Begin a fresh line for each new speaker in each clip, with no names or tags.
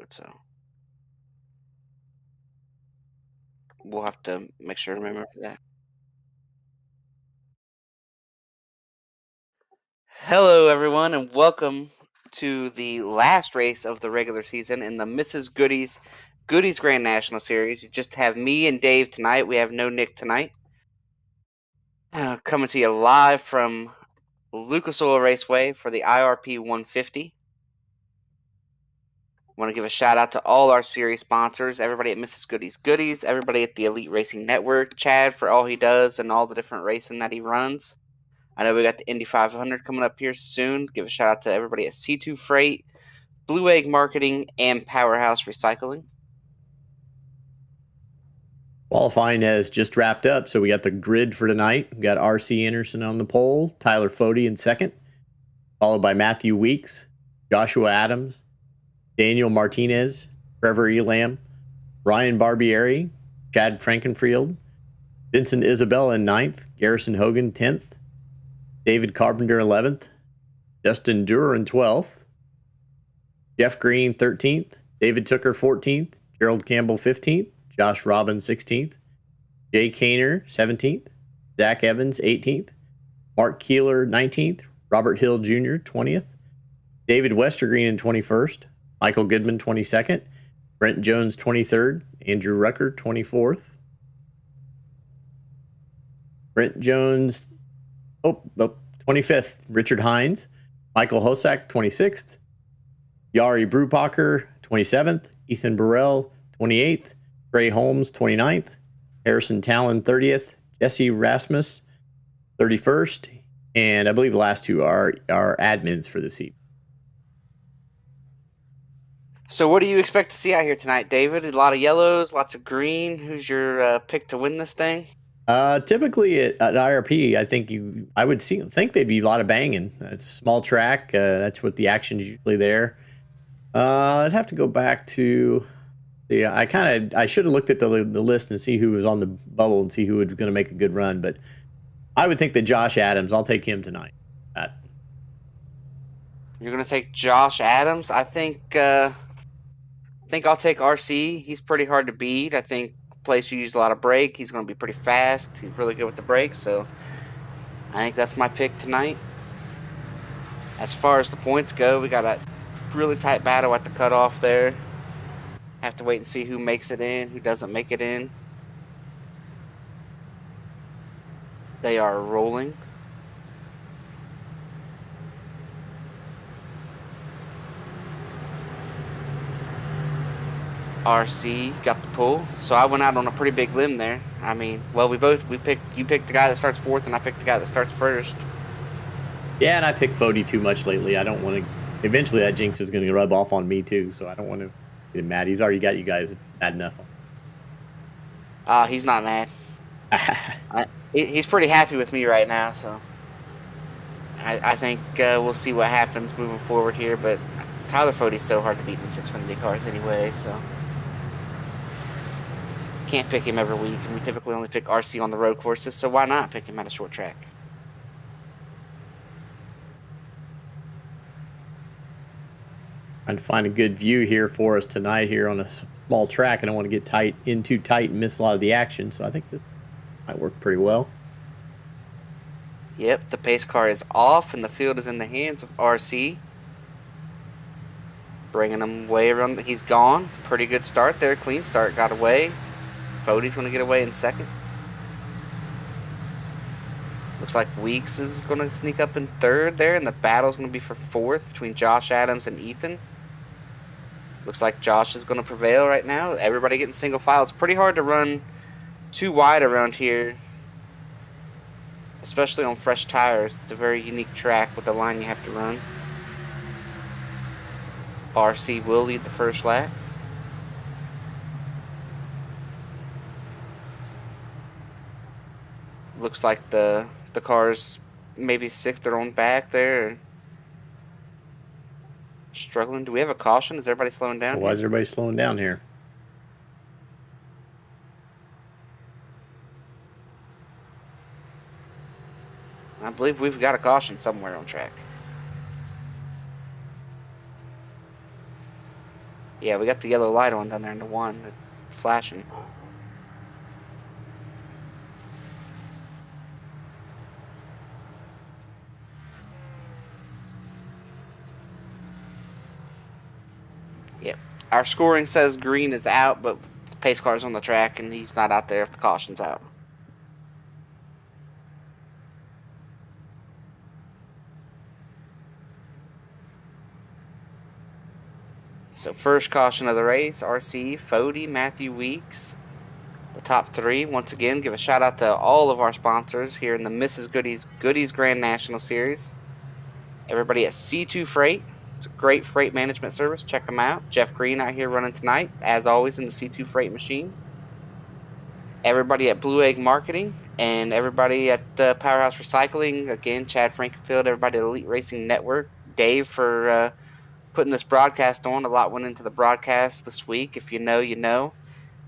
it, so we'll have to make sure to remember that. Hello, everyone, and welcome to the last race of the regular season in the Mrs. Goody's Grand National Series. You just have me and Dave tonight. We have no Nick tonight. Coming to you live from Lucas Oil Raceway for the IRP 150. Want to give a shout out to all our series sponsors, everybody at Mrs. Goodies, everybody at the Elite Racing Network, Chad for all he does and all the different racing that he runs. I know we got the Indy 500 coming up here soon. Give a shout out to everybody at C2 Freight, Blue Egg Marketing, and Powerhouse Recycling.
Qualifying has just wrapped up, so we got the grid for tonight. We got R.C. Anderson on the pole, Tyler Fode in second, followed by Matthew Weeks, Joshua Adams, Daniel Martinez, Trevor Elam, Ryan Barbieri, Chad Frankenfield, Vincent Isabella in 9th, Garrison Hogan 10th, David Carpenter 11th, Justin Durer in 12th, Jeff Green 13th, David Tooker 14th, Gerald Campbell 15th, Josh Robbins 16th, Jay Kaner 17th, Zach Evans 18th, Mark Keeler 19th, Robert Hill Jr. 20th, David Westergreen in 21st, Michael Goodman 22nd, Brent Jones 23rd, Andrew Rucker 24th, Brent Jones 25th, Richard Hines, Michael Hosack 26th, Yari Brubacher 27th, Ethan Burrell 28th, Trey Holmes 29th, Harrison Talon 30th, Jesse Rasmus 31st, and I believe the last two are admins for this evening.
So what do you expect to see out here tonight, David? A lot of yellows, lots of green. Who's your pick to win this thing?
Typically at IRP, I would think they'd be a lot of banging. It's a small track. That's what the action's usually there. I'd have to go back to I should have looked at the list and see who was on the bubble and see who was going to make a good run. But I would think that Josh Adams, I'll take him tonight.
You're going to take Josh Adams? I think I'll take RC. He's pretty hard to beat. I think place you use a lot of brake. He's going to be pretty fast. He's really good with the brakes. So I think that's my pick tonight. As far as the points go, we got a really tight battle at the cutoff there. Have to wait and see who makes it in, who doesn't make it in. They are rolling. RC got the pull, so I went out on a pretty big limb there. I mean, well, you picked the guy that starts fourth, and I picked the guy that starts first.
Yeah, and I picked Fode too much lately. I don't want to. Eventually, that jinx is going to rub off on me too, so I don't want to get him mad. He's already got you guys mad enough.
He's not mad. He's pretty happy with me right now, so I think we'll see what happens moving forward here. But Tyler Fode's so hard to beat in these Xfinity cars anyway, so can't pick him every week, and we typically only pick RC on the road courses, so why not pick him at a short track?
Trying to find a good view here for us tonight here on a small track. I don't want to get in too tight and miss a lot of the action, so I think this might work pretty well.
Yep, the pace car is off, and the field is in the hands of RC. Bringing him way around. He's gone. Pretty good start there. Clean start. Got away. Fode's going to get away in second. Looks like Weeks is going to sneak up in third there, and the battle's going to be for fourth between Josh Adams and Ethan. Looks like Josh is going to prevail right now. Everybody getting single file. It's pretty hard to run too wide around here, especially on fresh tires. It's a very unique track with the line you have to run. RC will lead the first lap. Looks like the car's maybe sixth or on back there. Struggling. Do we have a caution? Is everybody slowing down?
Why is everybody slowing down here?
I believe we've got a caution somewhere on track. Yeah, we got the yellow light on down there in the one, flashing. Yep. Our scoring says green is out, but the pace car's on the track, and he's not out there if the caution's out. So first caution of the race, RC, Fody, Matthew Weeks. The top three. Once again, give a shout out to all of our sponsors here in the Mrs. Goody's Grand National Series. Everybody at C2 Freight. It's a great freight management service. Check them out. Jeff Green out here running tonight, as always, in the C2 Freight machine. Everybody at Blue Egg Marketing and everybody at Powerhouse Recycling. Again, Chad Frankenfield, everybody at Elite Racing Network. Dave for putting this broadcast on. A lot went into the broadcast this week. If you know, you know.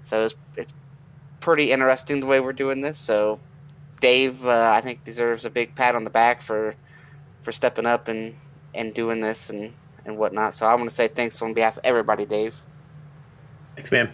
So it's pretty interesting the way we're doing this. So Dave, I think, deserves a big pat on the back for stepping up and doing this and whatnot. So I want to say thanks on behalf of everybody, Dave.
Thanks, man.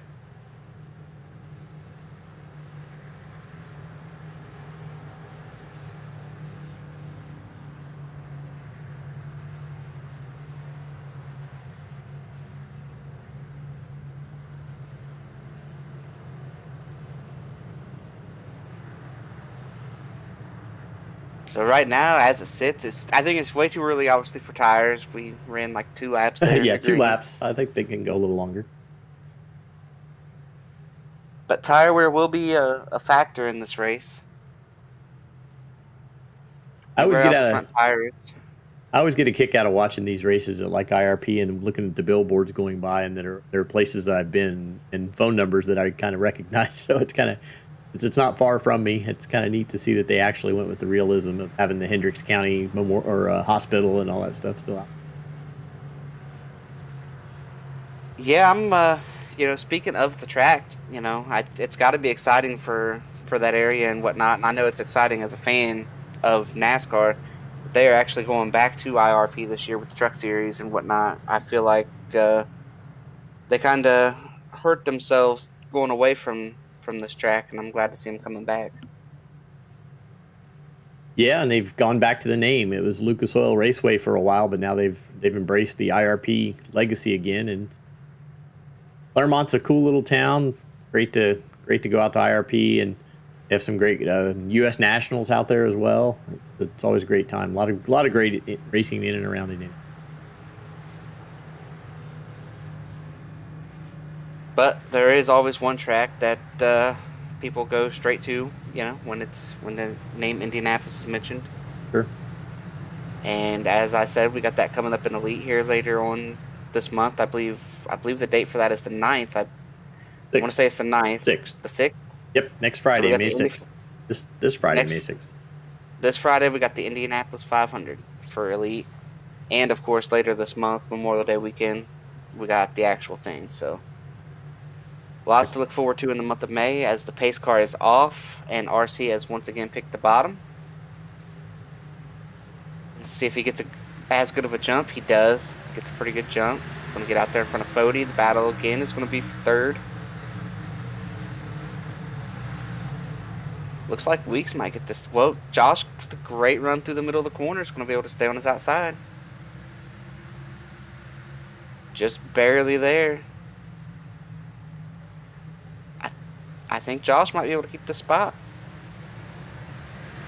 So right now, as it sits, I think it's way too early, obviously, for tires. We ran like 2 laps there.
Yeah, 2 laps. I think they can go a little longer.
But tire wear will be a factor in this race.
I always get a kick out of watching these races at like IRP and looking at the billboards going by, and there are places that I've been and phone numbers that I kind of recognize. So it's not far from me. It's kind of neat to see that they actually went with the realism of having the Hendricks County Hospital and all that stuff still out.
Yeah, I'm. Speaking of the track, it's got to be exciting for that area and whatnot. And I know it's exciting as a fan of NASCAR. They are actually going back to IRP this year with the Truck Series and whatnot. I feel like they kind of hurt themselves going away from this track, and I'm glad to see them coming back.
Yeah, and they've gone back to the name. It was Lucas Oil Raceway for a while, but now they've embraced the IRP legacy again. And Clermont's a cool little town. Great to go out to IRP, and they have some great U.S. nationals out there as well. It's always a great time. A lot of great racing in and around it.
But there is always one track that people go straight to, when the name Indianapolis is mentioned.
Sure.
And as I said, we got that coming up in Elite here later on this month. I believe the date for that is the 9th. I want to say it's the 9th.
6th.
The 6th?
Yep, next Friday, so May 6th. This Friday, May 6th.
This Friday, we got the Indianapolis 500 for Elite. And, of course, later this month, Memorial Day weekend, we got the actual thing. So lots to look forward to in the month of May as the pace car is off and RC has once again picked the bottom. Let's see if he gets as good of a jump. He does. Gets a pretty good jump. He's going to get out there in front of Fody. The battle again is going to be for third. Looks like Weeks might get this. Well, Josh, with a great run through the middle of the corner, is going to be able to stay on his outside. Just barely there. I think Josh might be able to keep the spot.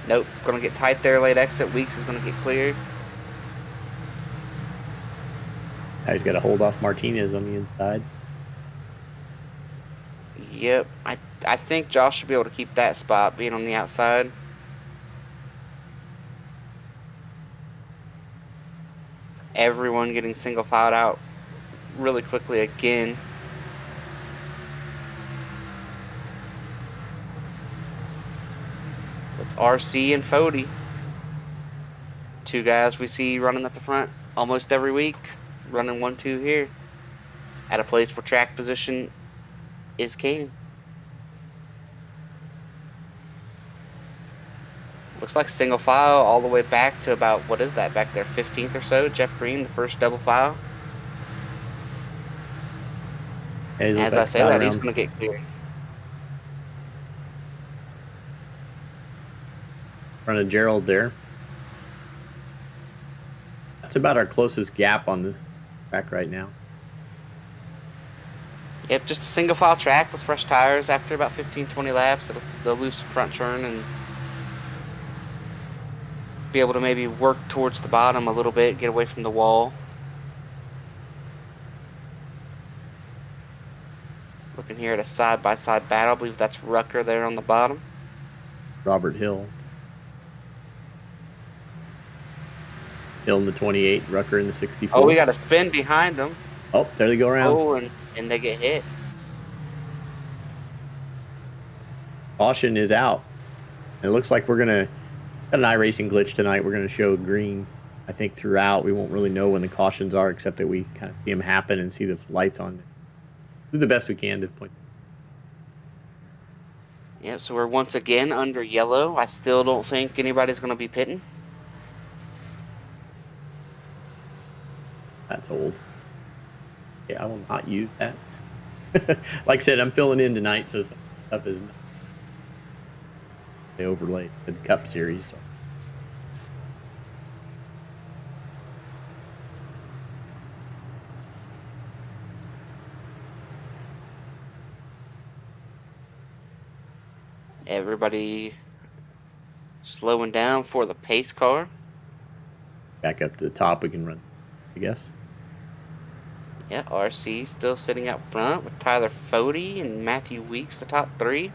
Nope, going to get tight there, late exit. Weeks is going to get cleared.
Now he's got to hold off Martinez on the inside.
Yep, I think Josh should be able to keep that spot, being on the outside. Everyone getting single filed out really quickly again. With RC and Fody. 2 guys we see running at the front almost every week. Running 1-2 here. At a place where track position is king. Looks like single file all the way back to about, what is that back there, 15th or so? Jeff Green, the first double file.
He looks
As
like
I
a
say
shot
that, he's
around
going to get clear.
front of Gerald there. That's about our closest gap on the track right now.
Yep, just a single file track with fresh tires. After about 15-20 laps, they'll lose front turn and be able to maybe work towards the bottom a little bit, get away from the wall. Looking here at a side-by-side battle. I believe that's Rucker there on the bottom.
Robert Hill. Hill in the 28, Rucker in the 64.
Oh, we got a spin behind them.
Oh, there they go around.
Oh, and they get hit.
Caution is out. And it looks like we're going to got an iRacing glitch tonight. We're going to show green, I think, throughout. We won't really know when the cautions are, except that we kind of see them happen and see the lights on. Do the best we can to point.
Yep, so we're once again under yellow. I still don't think anybody's going to be pitting.
That's old. Yeah, I will not use that. Like I said, I'm filling in tonight, so stuff is not they overlaid the Cup Series. So.
Everybody slowing down for the pace car.
Back up to the top, we can run, I guess.
Yeah, RC still sitting out front with Tyler Fody and Matthew Weeks, the top three.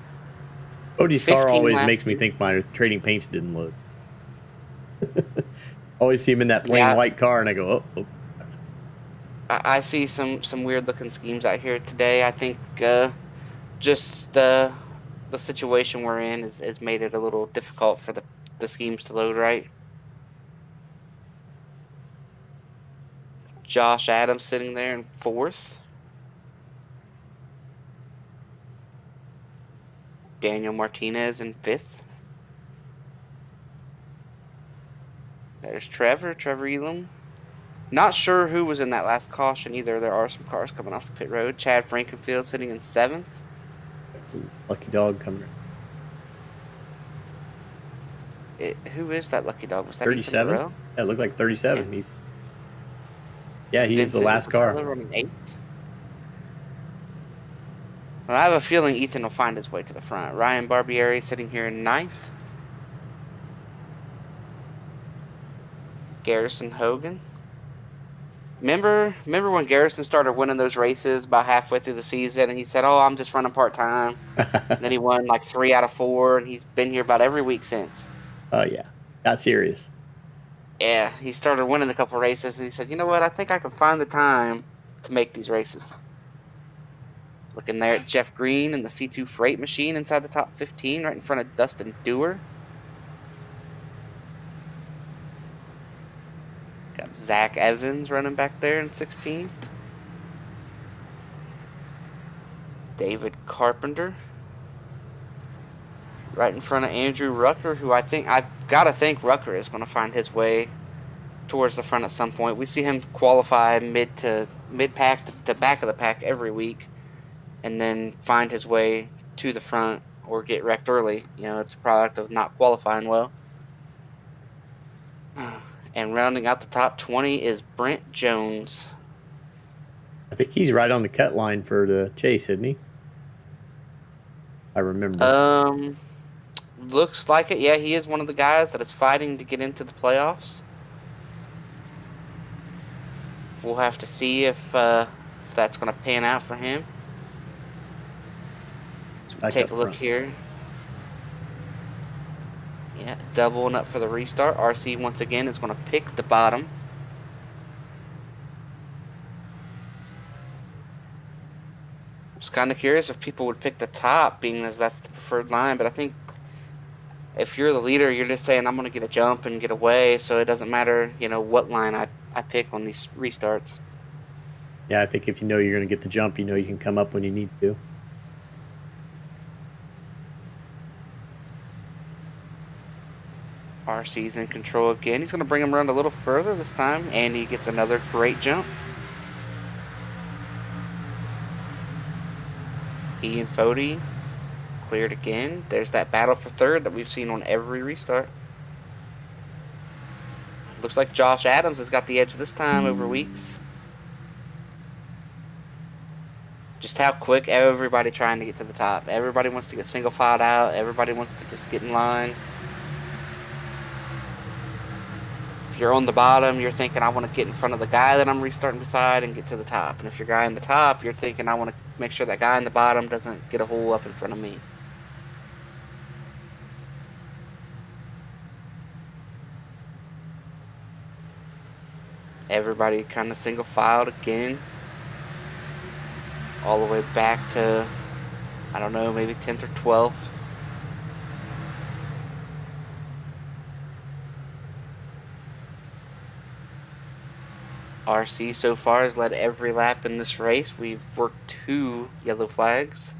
Fody's car always makes me think my trading paints didn't load. Always see him in that plain white car, and I go, oh.
I see some weird looking schemes out here today. I think just the situation we're in has made it a little difficult for the schemes to load right. Josh Adams sitting there in fourth. Daniel Martinez in fifth. There's Trevor Elam. Not sure who was in that last caution either. There are some cars coming off the pit road. Chad Frankenfield sitting in seventh.
It's a lucky dog coming.
Who is that lucky dog? Was that
37? Yeah, it looked like 37. Yeah, he is the last car.
Running eighth. Well, I have a feeling Ethan will find his way to the front. Ryan Barbieri sitting here in ninth. Garrison Hogan. Remember when Garrison started winning those races about halfway through the season, and he said, "Oh, I'm just running part-time." And then he won like 3 out of 4, and he's been here about every week since.
Oh, yeah. Got serious.
Yeah, he started winning a couple races, and he said, "You know what? I think I can find the time to make these races." Looking there at Jeff Green and the C2 Freight Machine inside the top 15, right in front of Dustin Dewar. Got Zach Evans running back there in 16th. David Carpenter. Right in front of Andrew Rucker, who I've got to think Rucker is going to find his way towards the front at some point. We see him qualify mid-pack to back of the pack every week and then find his way to the front or get wrecked early. You know, it's a product of not qualifying well. And rounding out the top 20 is Brent Jones.
I think he's right on the cut line for the chase, isn't he? I remember.
Looks like it. Yeah, he is one of the guys that is fighting to get into the playoffs. We'll have to see if that's going to pan out for him. So we'll take a look here. Yeah, doubling up for the restart. RC once again is going to pick the bottom. I was kind of curious if people would pick the top, being as that's the preferred line, but I think if you're the leader, you're just saying, I'm going to get a jump and get away, so it doesn't matter, what line I pick on these restarts.
Yeah, I think if you know you're going to get the jump, you know you can come up when you need to.
RC's in control again. He's going to bring him around a little further this time, and he gets another great jump. He and Fody cleared again. There's that battle for third that we've seen on every restart. Looks like Josh Adams has got the edge this time over Weeks. Just how quick everybody trying to get to the top. Everybody wants to get single filed out. Everybody wants to just get in line. If you're on the bottom, you're thinking, I want to get in front of the guy that I'm restarting beside and get to the top. And if you're guy in the top, you're thinking, I want to make sure that guy in the bottom doesn't get a hole up in front of me. Everybody kind of single filed again. All the way back to, I don't know, maybe 10th or 12th. RC so far has led every lap in this race. We've worked 2 yellow flags.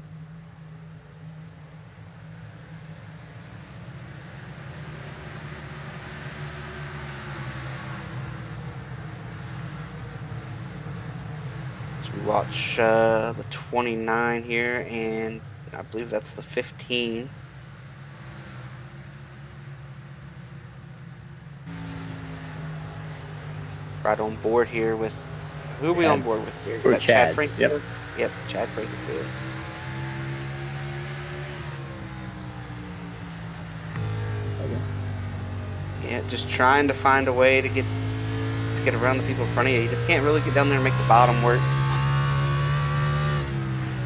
So we watch the 29 here, and I believe that's the 15. Right on board here with, who are we on board with here? Is that Chad Frankfield? Yep, Chad Frankfield.
Okay.
Yeah, just trying to find a way to get around the people in front of you. You just can't really get down there and make the bottom work.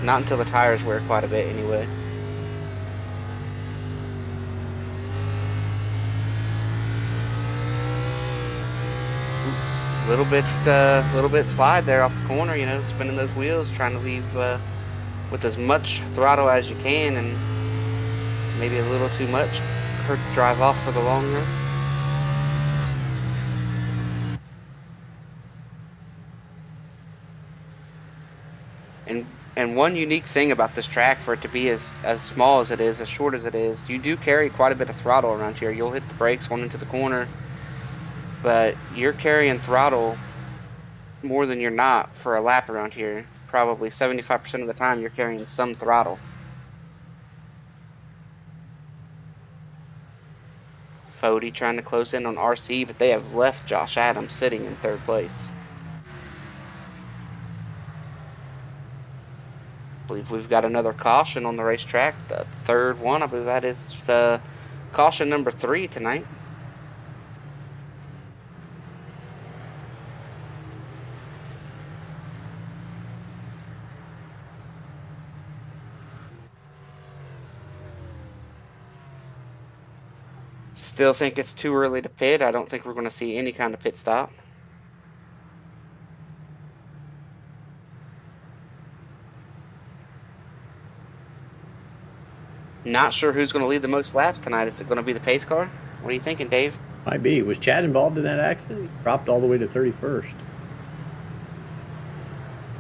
Not until the tires wear quite a bit anyway. Little bit slide there off the corner, you know, spinning those wheels, trying to leave with as much throttle as you can, and maybe a little too much. Hurt the drive off for the long run. And one unique thing about this track, for it to be as small as it is, as short as it is, you do carry quite a bit of throttle around here. You'll hit the brakes going into the corner, but you're carrying throttle more than you're not for a lap around here. Probably 75% of the time you're carrying some throttle. Fody trying to close in on RC, but they have left Josh Adams sitting in 3rd place. I believe we've got another caution on the racetrack, the 3rd one. I believe that is caution number 3 tonight. Still think it's too early to pit. I don't think we're going to see any kind of pit stop. Not sure who's going to lead the most laps tonight. Is it going to be the pace car? What are you thinking, Dave?
Might be. Was Chad involved in that accident? He dropped all the way to 31st.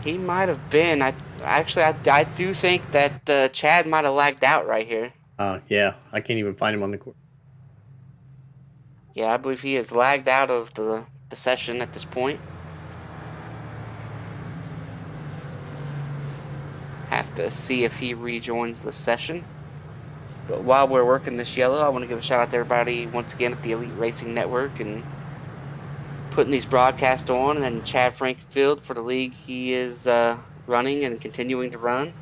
He might have been. I do think that Chad might have lagged out right here.
Yeah. I can't even find him on the course.
Yeah, I believe he has lagged out of the session at this point. Have to see if he rejoins the session. But while we're working this yellow, I want to give a shout out to everybody once again at the Elite Racing Network and putting these broadcasts on, and Chad Frankfield for the league he is running and continuing to run.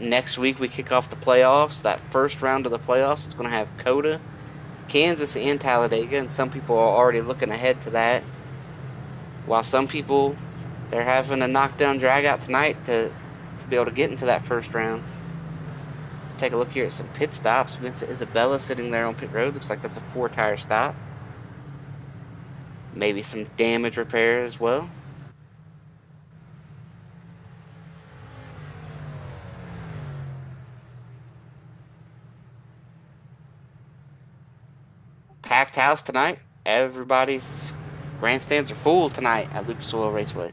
Next week we kick off the playoffs. That first round of the playoffs is going to have Coda, Kansas, and Talladega, and some people are already looking ahead to that. While some people, they're having a knockdown drag out tonight to be able to get into that first round. Take a look here at some pit stops. Vincent Isabella sitting there on pit road. Looks like that's a 4-tire stop. Maybe some damage repair as well. Packed house tonight. Everybody's grandstands are full tonight at Lucas Oil Raceway.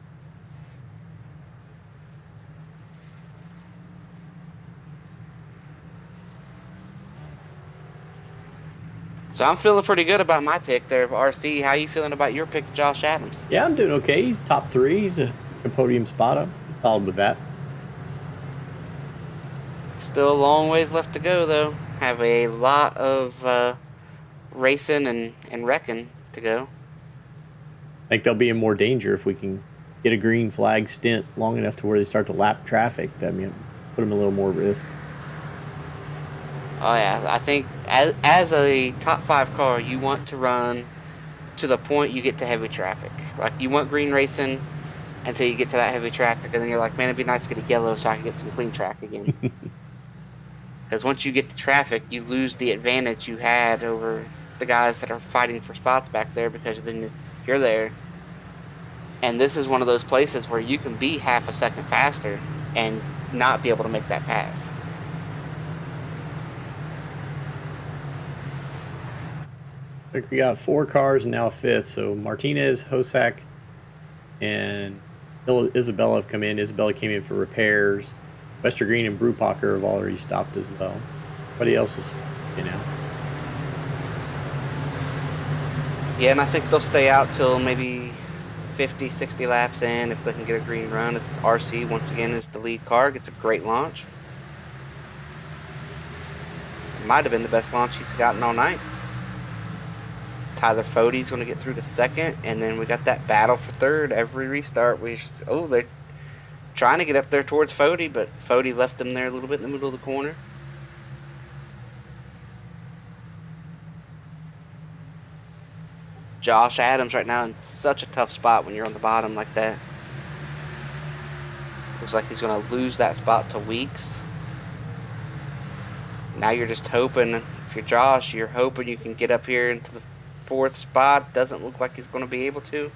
So I'm feeling pretty good about my pick there of RC. How you feeling about your pick of Josh Adams?
Yeah, I'm doing okay. He's top 3. He's a podium spot up. Solid with that.
Still a long ways left to go, though. Have a lot of racing and wrecking to go.
I think they'll be in more danger if we can get a green flag stint long enough to where they start to lap traffic. That means put them a little more risk.
Oh yeah, I think as a top 5 car, you want to run to the point you get to heavy traffic. Like, you want green racing until you get to that heavy traffic, and then you're like, man, it'd be nice to get a yellow so I can get some clean track again. Because once you get to traffic, you lose the advantage you had over the guys that are fighting for spots back there, because then you're there. And this is one of those places where you can be half a second faster and not be able to make that pass.
I think we got 4 cars and now a 5th. So Martinez, Hosack, and Isabella have come in. Isabella came in for repairs. Wester Green and Brewpacker have already stopped as well. Everybody else is,
Yeah, and I think they'll stay out till maybe 50, 60 laps in if they can get a green run. It's RC, once again, is the lead car. Gets a great launch. Might have been the best launch he's gotten all night. Tyler Fode's going to get through to 2nd, and then we got that battle for 3rd every restart. They're trying to get up there towards Fode, but Fode left them there a little bit in the middle of the corner. Josh Adams right now in such a tough spot when you're on the bottom like that. Looks like he's going to lose that spot to Weeks. Now you're just hoping, if you're Josh, you're hoping you can get up here into the 4th spot. Doesn't look like he's going to be able to.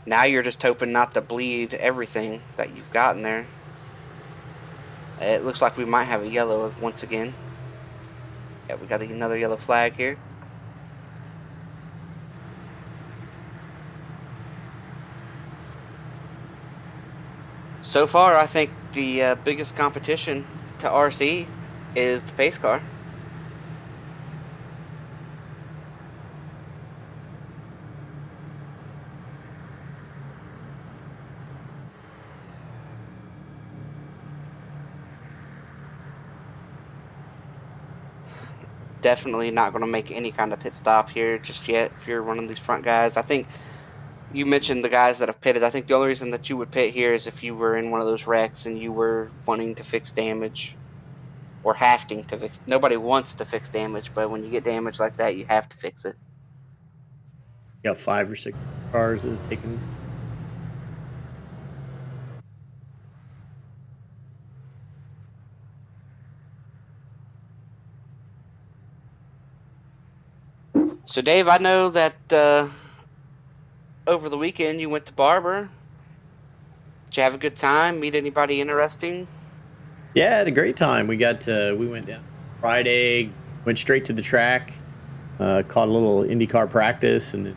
Now you're just hoping not to bleed everything that you've gotten there. It looks like we might have a yellow once again. Yeah, we got another yellow flag here. So far, I think the biggest competition to RC is the pace car. Definitely not going to make any kind of pit stop here just yet if you're one of these front guys. I think you mentioned the guys that have pitted. I think the only reason that you would pit here is if you were in one of those wrecks and you were wanting to fix damage or having to fix. Nobody wants to fix damage, but when you get damage like that, you have to fix it.
You got 5 or 6 cars that have taken.
So, Dave, I know that over the weekend you went to Barber. Did you have a good time? Meet anybody interesting?
Yeah, I had a great time. We went down Friday, went straight to the track, caught a little IndyCar practice, and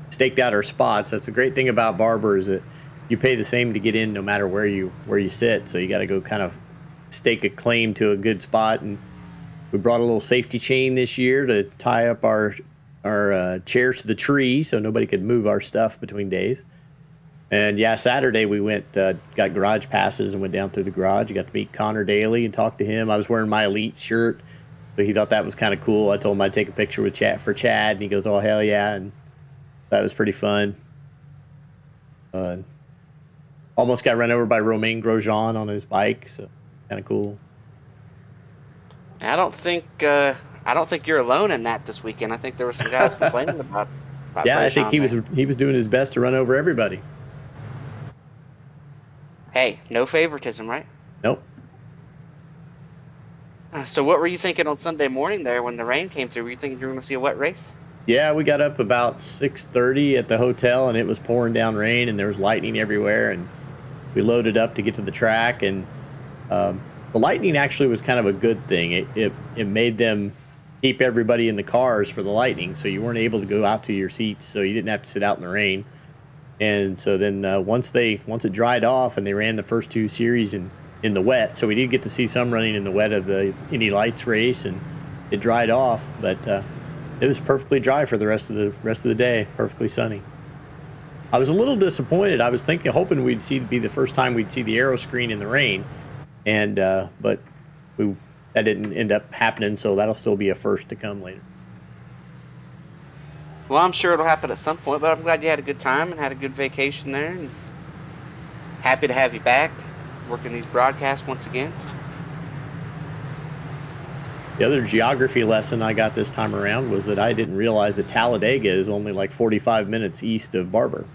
staked out our spots. That's the great thing about Barber, is that you pay the same to get in no matter where you sit. So you got to go kind of stake a claim to a good spot. And we brought a little safety chain this year to tie up our chairs to the tree so nobody could move our stuff between days. And yeah, Saturday we went, got garage passes and went down through the garage. You got to meet Connor Daly and talk to him. I was wearing my Elite shirt, so he thought that was kind of cool. I told him I'd take a picture with Chad, and he goes, "Oh, hell yeah." And that was pretty fun. Almost got run over by Romain Grosjean on his bike, so kind of cool.
I don't think you're alone in that this weekend. I think there were some guys complaining about
yeah, I think
Grosjean
he was doing his best to run over everybody.
Hey, no favoritism, right?
Nope.
So what were you thinking on Sunday morning there when the rain came through? Were you thinking you were going to see a wet race?
Yeah, we got up about 6:30 at the hotel, and it was pouring down rain, and there was lightning everywhere, and we loaded up to get to the track, and the lightning actually was kind of a good thing. It made them keep everybody in the cars for the lightning, so you weren't able to go out to your seats, so you didn't have to sit out in the rain. And so then once it dried off and they ran the first 2 series in the wet, so we did get to see some running in the wet of the Indy Lights race, and it dried off, but it was perfectly dry for the rest of the day, perfectly sunny. I was a little disappointed. I was hoping we'd be the first time we'd see the aero screen in the rain, and but that didn't end up happening. So that'll still be a first to come later.
Well, I'm sure it'll happen at some point, but I'm glad you had a good time and had a good vacation there. And happy to have you back working these broadcasts once again.
The other geography lesson I got this time around was that I didn't realize that Talladega is only like 45 minutes east of Barber.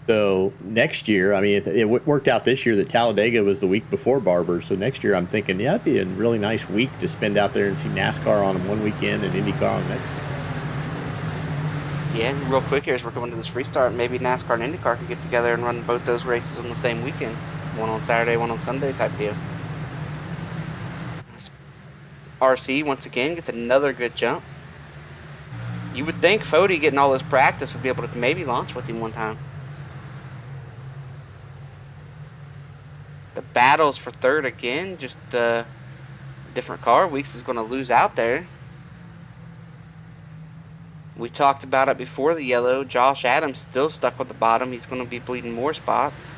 So next year, I mean, it worked out this year that Talladega was the week before Barber. So next year, I'm thinking, yeah, it'd be a really nice week to spend out there and see NASCAR on one weekend and IndyCar on the next.
Yeah, real quick here as we're coming to this restart, maybe NASCAR and IndyCar can get together and run both those races on the same weekend. One on Saturday, one on Sunday type deal. RC, once again, gets another good jump. You would think Fody getting all this practice would be able to maybe launch with him one time. The battles for third again, just a different car. Weeks is going to lose out there. We talked about it before the yellow. Josh Adams still stuck with the bottom. He's going to be bleeding more spots.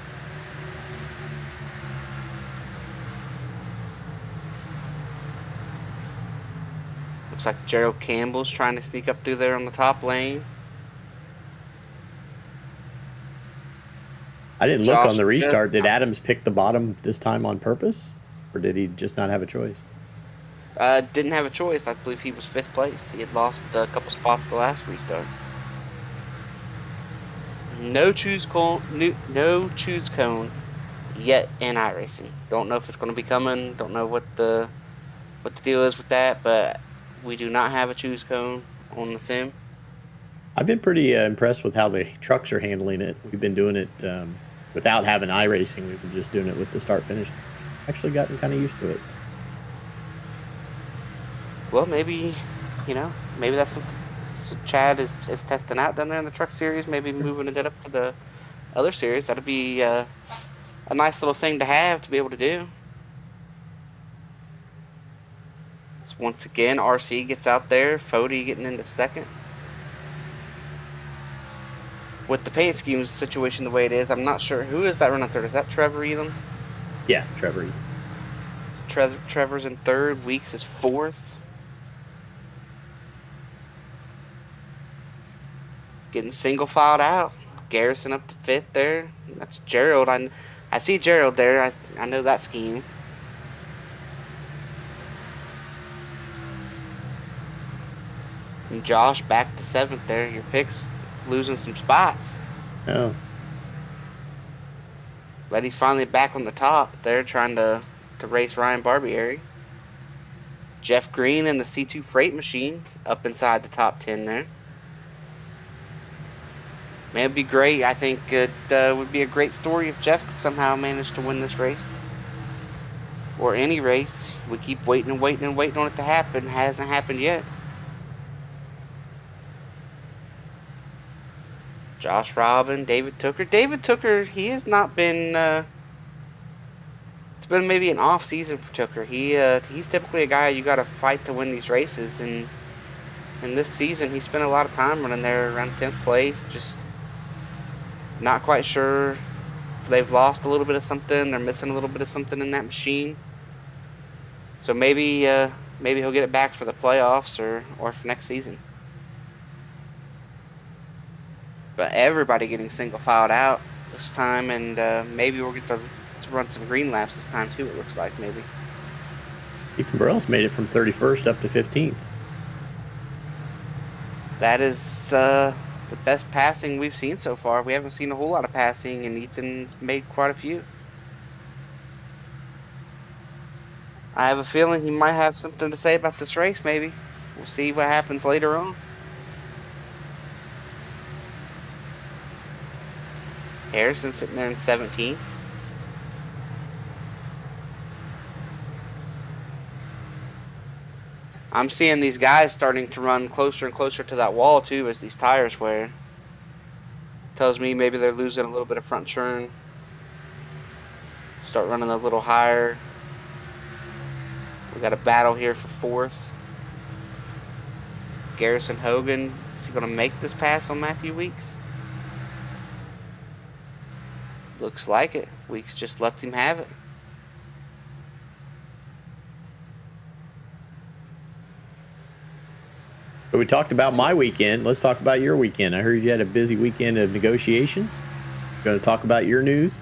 Looks like Gerald Campbell's trying to sneak up through there on the top lane.
I didn't look on the restart. Did Adams pick the bottom this time on purpose? Or did he just not have a choice?
Didn't have a choice. I believe he was 5th place. He had lost a couple spots the last restart. No choose cone yet in iRacing. Don't know if it's going to be coming. Don't know what the deal is with that, but we do not have a choose cone on the sim.
I've been pretty impressed with how the trucks are handling it. We've been doing it without having iRacing. We've been just doing it with the start-finish. Actually gotten kind of used to it.
Well, maybe, maybe that's something Chad is testing out down there in the truck series. Maybe moving it up to the other series. That'd be a nice little thing to have to be able to do. So once again, RC gets out there. Fody getting into second. With the paint scheme situation the way it is, I'm not sure. Who is that running third? Is that Trevor Elam?
Yeah, Trevor Elam.
So Trevor's in third. Weeks is 4th. Getting single filed out. Garrison up to 5th there. That's Gerald. I see Gerald there. I know that scheme. And Josh back to 7th there. Your picks losing some spots.
Oh.
But he's finally back on the top there trying to race Ryan Barbieri. Jeff Green and the C2 Freight Machine up inside the top 10 there. Man, it'd be great. I think it would be a great story if Jeff could somehow manage to win this race. Or any race. We keep waiting and waiting and waiting on it to happen. It hasn't happened yet. Josh Robin, David Tooker. David Tooker, he has not been... it's been maybe an off season for Tooker. He's typically a guy you got to fight to win these races. And in this season, he spent a lot of time running there around 10th place. Just not quite sure if they've lost a little bit of something. They're missing a little bit of something in that machine. So maybe he'll get it back for the playoffs or for next season. But everybody getting single filed out this time, and maybe we'll get to run some green laps this time too, it looks like, maybe.
Ethan Burrell's made it from 31st up to 15th.
That is the best passing we've seen so far. We haven't seen a whole lot of passing, and Ethan's made quite a few. I have a feeling he might have something to say about this race, maybe. We'll see what happens later on. Harrison sitting there in 17th. I'm seeing these guys starting to run closer and closer to that wall too as these tires wear. Tells me maybe they're losing a little bit of front churn. Start running a little higher. We got a battle here for 4th. Garrison Hogan, is he going to make this pass on Matthew Weeks? Looks like it. Weeks just lets him have it.
So we talked about
So,
my weekend. Let's talk about your weekend. I heard you had a busy weekend of negotiations. Going to talk about your news?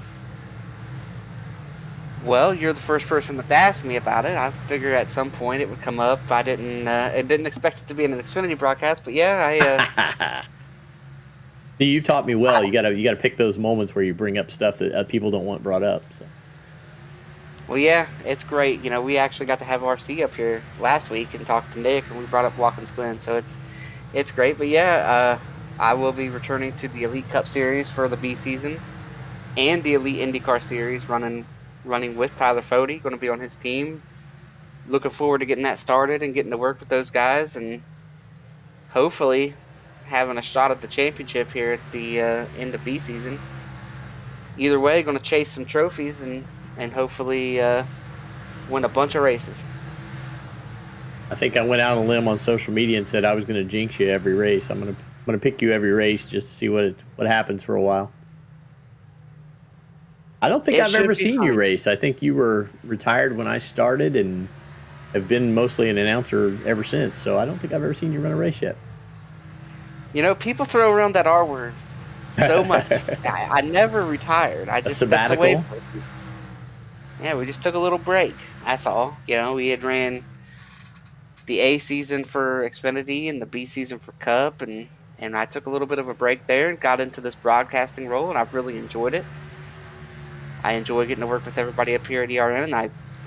well, you're the first person that's asked me about it. I figured at some point it would come up. I didn't expect it to be in an Xfinity broadcast, but yeah,
You've taught me well.
I
You gotta pick those moments where you bring up stuff that people don't want brought up. So
well, yeah, it's great. We actually got to have RC up here last week and talk to Nick, and we brought up Watkins Glen, so it's great. But yeah, I will be returning to the Elite Cup Series for the B season and the Elite IndyCar Series, running with Tyler Fody. Going to be on his team. Looking forward to getting that started and getting to work with those guys, and hopefully having a shot at the championship here at the end of B season. Either way, going to chase some trophies and hopefully win a bunch of races.
I think I went out on a limb on social media and said I was going to jinx you every race. I'm gonna pick you every race just to see what happens for a while. I don't think I've ever seen you race. I think you were retired when I started and have been mostly an announcer ever since. So I don't think I've ever seen you run a race yet.
People throw around that R word so much. I never retired. I just stepped away. Yeah, we just took a little break. That's all. We had ran the A season for Xfinity and the B season for Cup, and I took a little bit of a break there and got into this broadcasting role, and I've really enjoyed it. I enjoy getting to work with everybody up here at ERN, and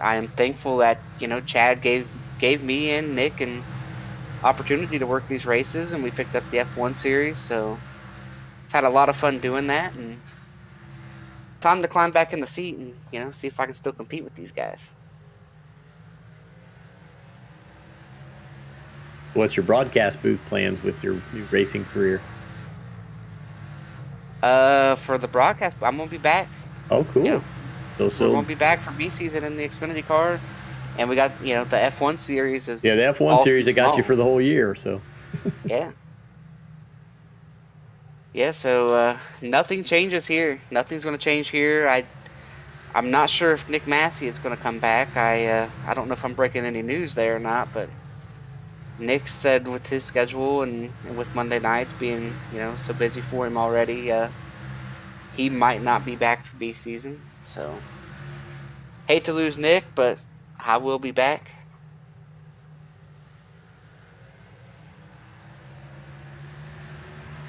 I am thankful that Chad gave me and Nick an opportunity to work these races, and we picked up the F1 series. So I've had a lot of fun doing that, and time to climb back in the seat and see if I can still compete with these guys.
What's your broadcast booth plans with your new racing career?
For the broadcast, I'm gonna be back.
Oh, cool.
We're gonna be back for B season in the Xfinity car, and we got the F1 series is
the F1 series that got you for the whole year. So
yeah. So nothing changes here. Nothing's gonna change here. I'm not sure if Nick Massey is gonna come back. I don't know if I'm breaking any news there or not, but Nick said with his schedule and with Monday nights being so busy for him already, he might not be back for B season. So hate to lose Nick, but I will be back.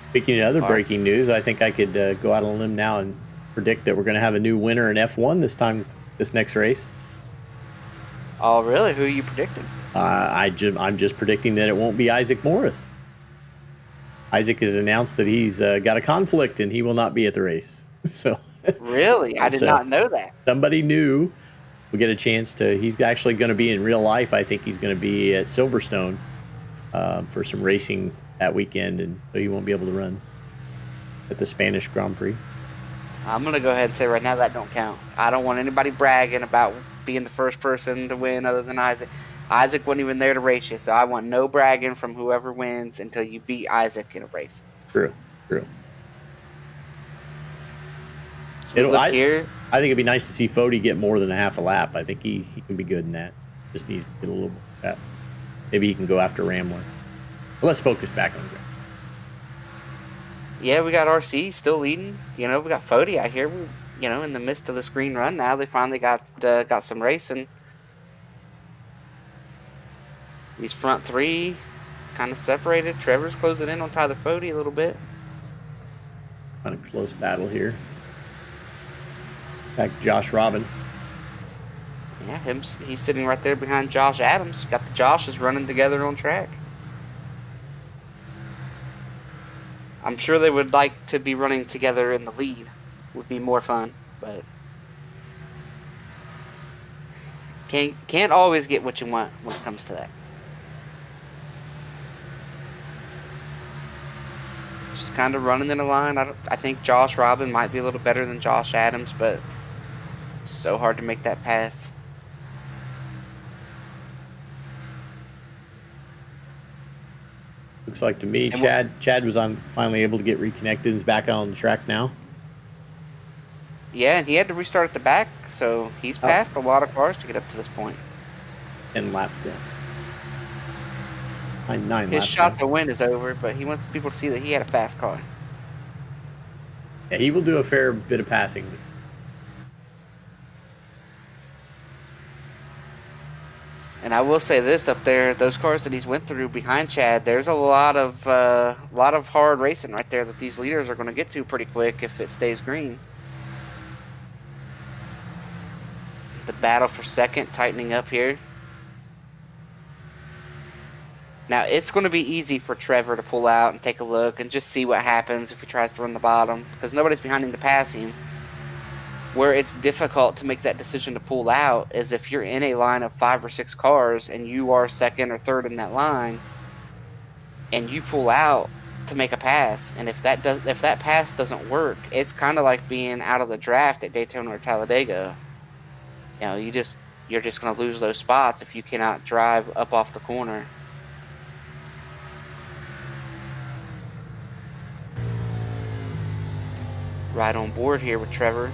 Speaking of other breaking news, I think I could go out on a limb now and predict that we're going to have a new winner in F1 this next race.
Oh, really? Who are you predicting?
I'm just predicting that it won't be Isaac Morris. Isaac has announced that he's got a conflict and he will not be at the race. So
really, I did not know that.
Somebody new will get a chance to. He's actually going to be in real life. I think he's going to be at Silverstone for some racing that weekend, and so he won't be able to run at the Spanish Grand Prix.
I'm gonna go ahead and say right now that don't count. I don't want anybody bragging about being the first person to win other than Isaac. Isaac wasn't even there to race you, so I want no bragging from whoever wins until you beat Isaac in a race.
True.
I think
it'd be nice to see Fody get more than a half a lap. I think he can be good in that. Just needs to get a little more. Maybe he can go after Ramler. But let's focus back on Greg.
Yeah, we got RC still leading. We got Fody out here. In the midst of the screen run now, they finally got some racing. These front three kind of separated. Trevor's closing in on Tyler Fody a little bit.
Kind of close battle here. Back to Josh Robin.
Yeah, he's sitting right there behind Josh Adams. Got the Joshes running together on track. I'm sure they would like to be running together in the lead. Would be more fun, but can't always get what you want when it comes to that. Just kind of running in a line. I think Josh Robin might be a little better than Josh Adams, but it's so hard to make that pass.
Looks like to me, Chad was finally able to get reconnected and is back on the track now.
Yeah, and he had to restart at the back, so he's passed a lot of cars to get up to this point.
10 laps down. 9
His
laps
shot
down.
to win is over, but he wants people to see that he had a fast car.
Yeah, he will do a fair bit of passing.
And I will say this up there, those cars that he's went through behind Chad, there's a lot of hard racing right there that these leaders are going to get to pretty quick if it stays green. The battle for second tightening up here. Now, it's going to be easy for Trevor to pull out and take a look and just see what happens if he tries to run the bottom, because nobody's behind him to pass him. Where it's difficult to make that decision to pull out is if you're in a line of 5 or 6 cars and you are second or third in that line, and you pull out to make a pass, and if that pass doesn't work, it's kind of like being out of the draft at Daytona or Talladega. You know, you're just going to lose those spots if you cannot drive up off the corner. Right on board here with Trevor.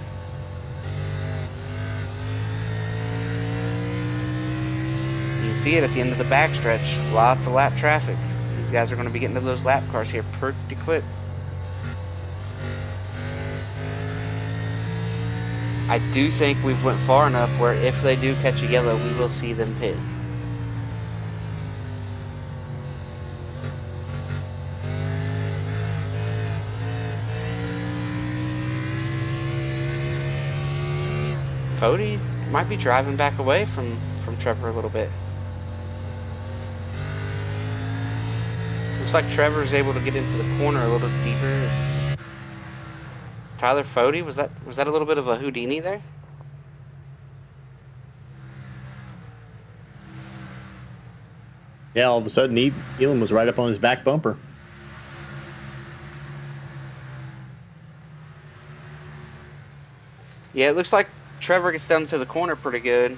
You can see it at the end of the backstretch. Lots of lap traffic. These guys are going to be getting to those lap cars here pretty quick. I do think we've went far enough where if they do catch a yellow, we will see them pit. Fody might be driving back away from Trevor a little bit. Looks like Trevor's able to get into the corner a little deeper. Tyler Fody, was that a little bit of a Houdini there?
Yeah, all of a sudden, Elam was right up on his back bumper.
Yeah, it looks like Trevor gets down to the corner pretty good,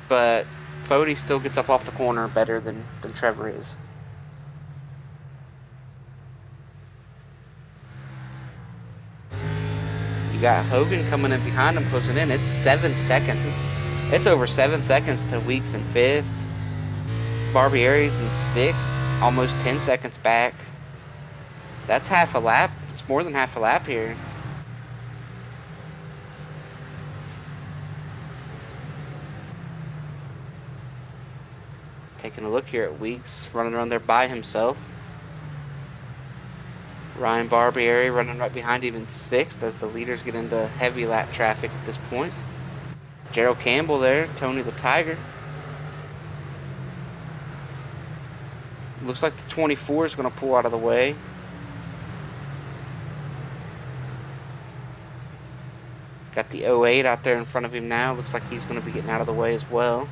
but Fody still gets up off the corner better than Trevor is. You got Hogan coming in behind him, closing in. It's 7 seconds. It's over 7 seconds to Weeks in 5th. Barbieri's in 6th, almost 10 seconds back. That's half a lap. It's more than half a lap here. Taking a look here at Weeks, running around there by himself. Ryan Barbieri running right behind him in 6th as the leaders get into heavy lap traffic at this point. Gerald Campbell there, Tony the Tiger. Looks like the 24 is going to pull out of the way. Got the 08 out there in front of him now. Looks like he's going to be getting out of the way as well.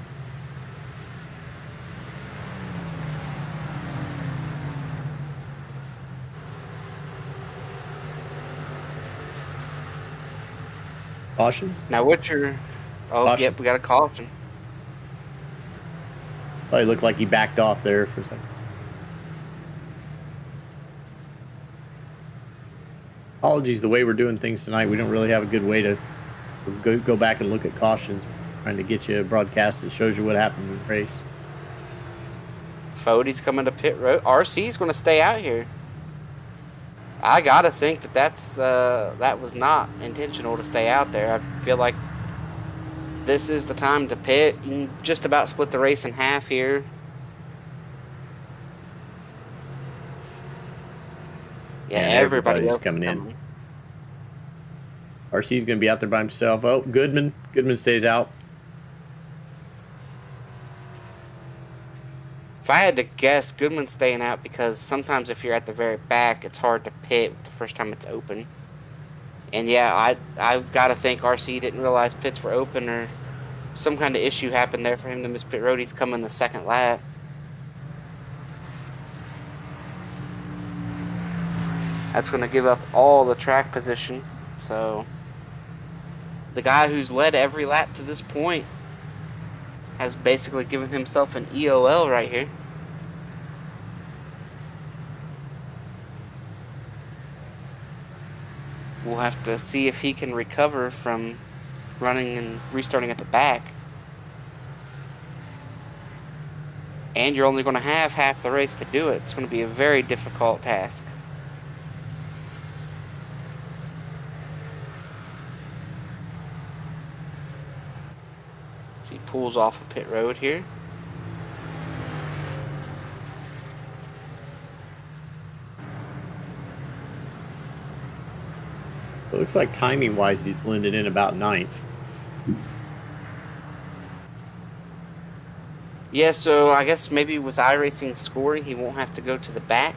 Caution?
Now what's your... Oh,
Caution.
Yep, we got a caution.
Oh, it looked like he backed off there for a second. Apologies, the way we're doing things tonight, we don't really have a good way to go back and look at cautions. We're trying to get you a broadcast that shows you what happened in the race.
Fody's coming to pit road. RC's going to stay out here. I gotta think that was not intentional to stay out there. I feel like this is the time to pit. You can just about split the race in half here. Yeah, everybody's
coming in. RC's going to be out there by himself. Oh, Goodman stays out.
If I had to guess, Goodman's staying out because sometimes if you're at the very back, it's hard to pit the first time it's open. And yeah, I've got to think RC didn't realize pits were open or some kind of issue happened there for him to miss pit road. He's coming the second lap. That's going to give up all the track position. So the guy who's led every lap to this point has basically given himself an EOL right here. We'll we'll have to see if he can recover from running and restarting at the back. And you're only going to have half the race to do it. It's going to be a very difficult task. So he pulls off of pit road here.
It looks like timing-wise, he's blended in about 9th.
Yeah, so I guess maybe with iRacing scoring, he won't have to go to the back.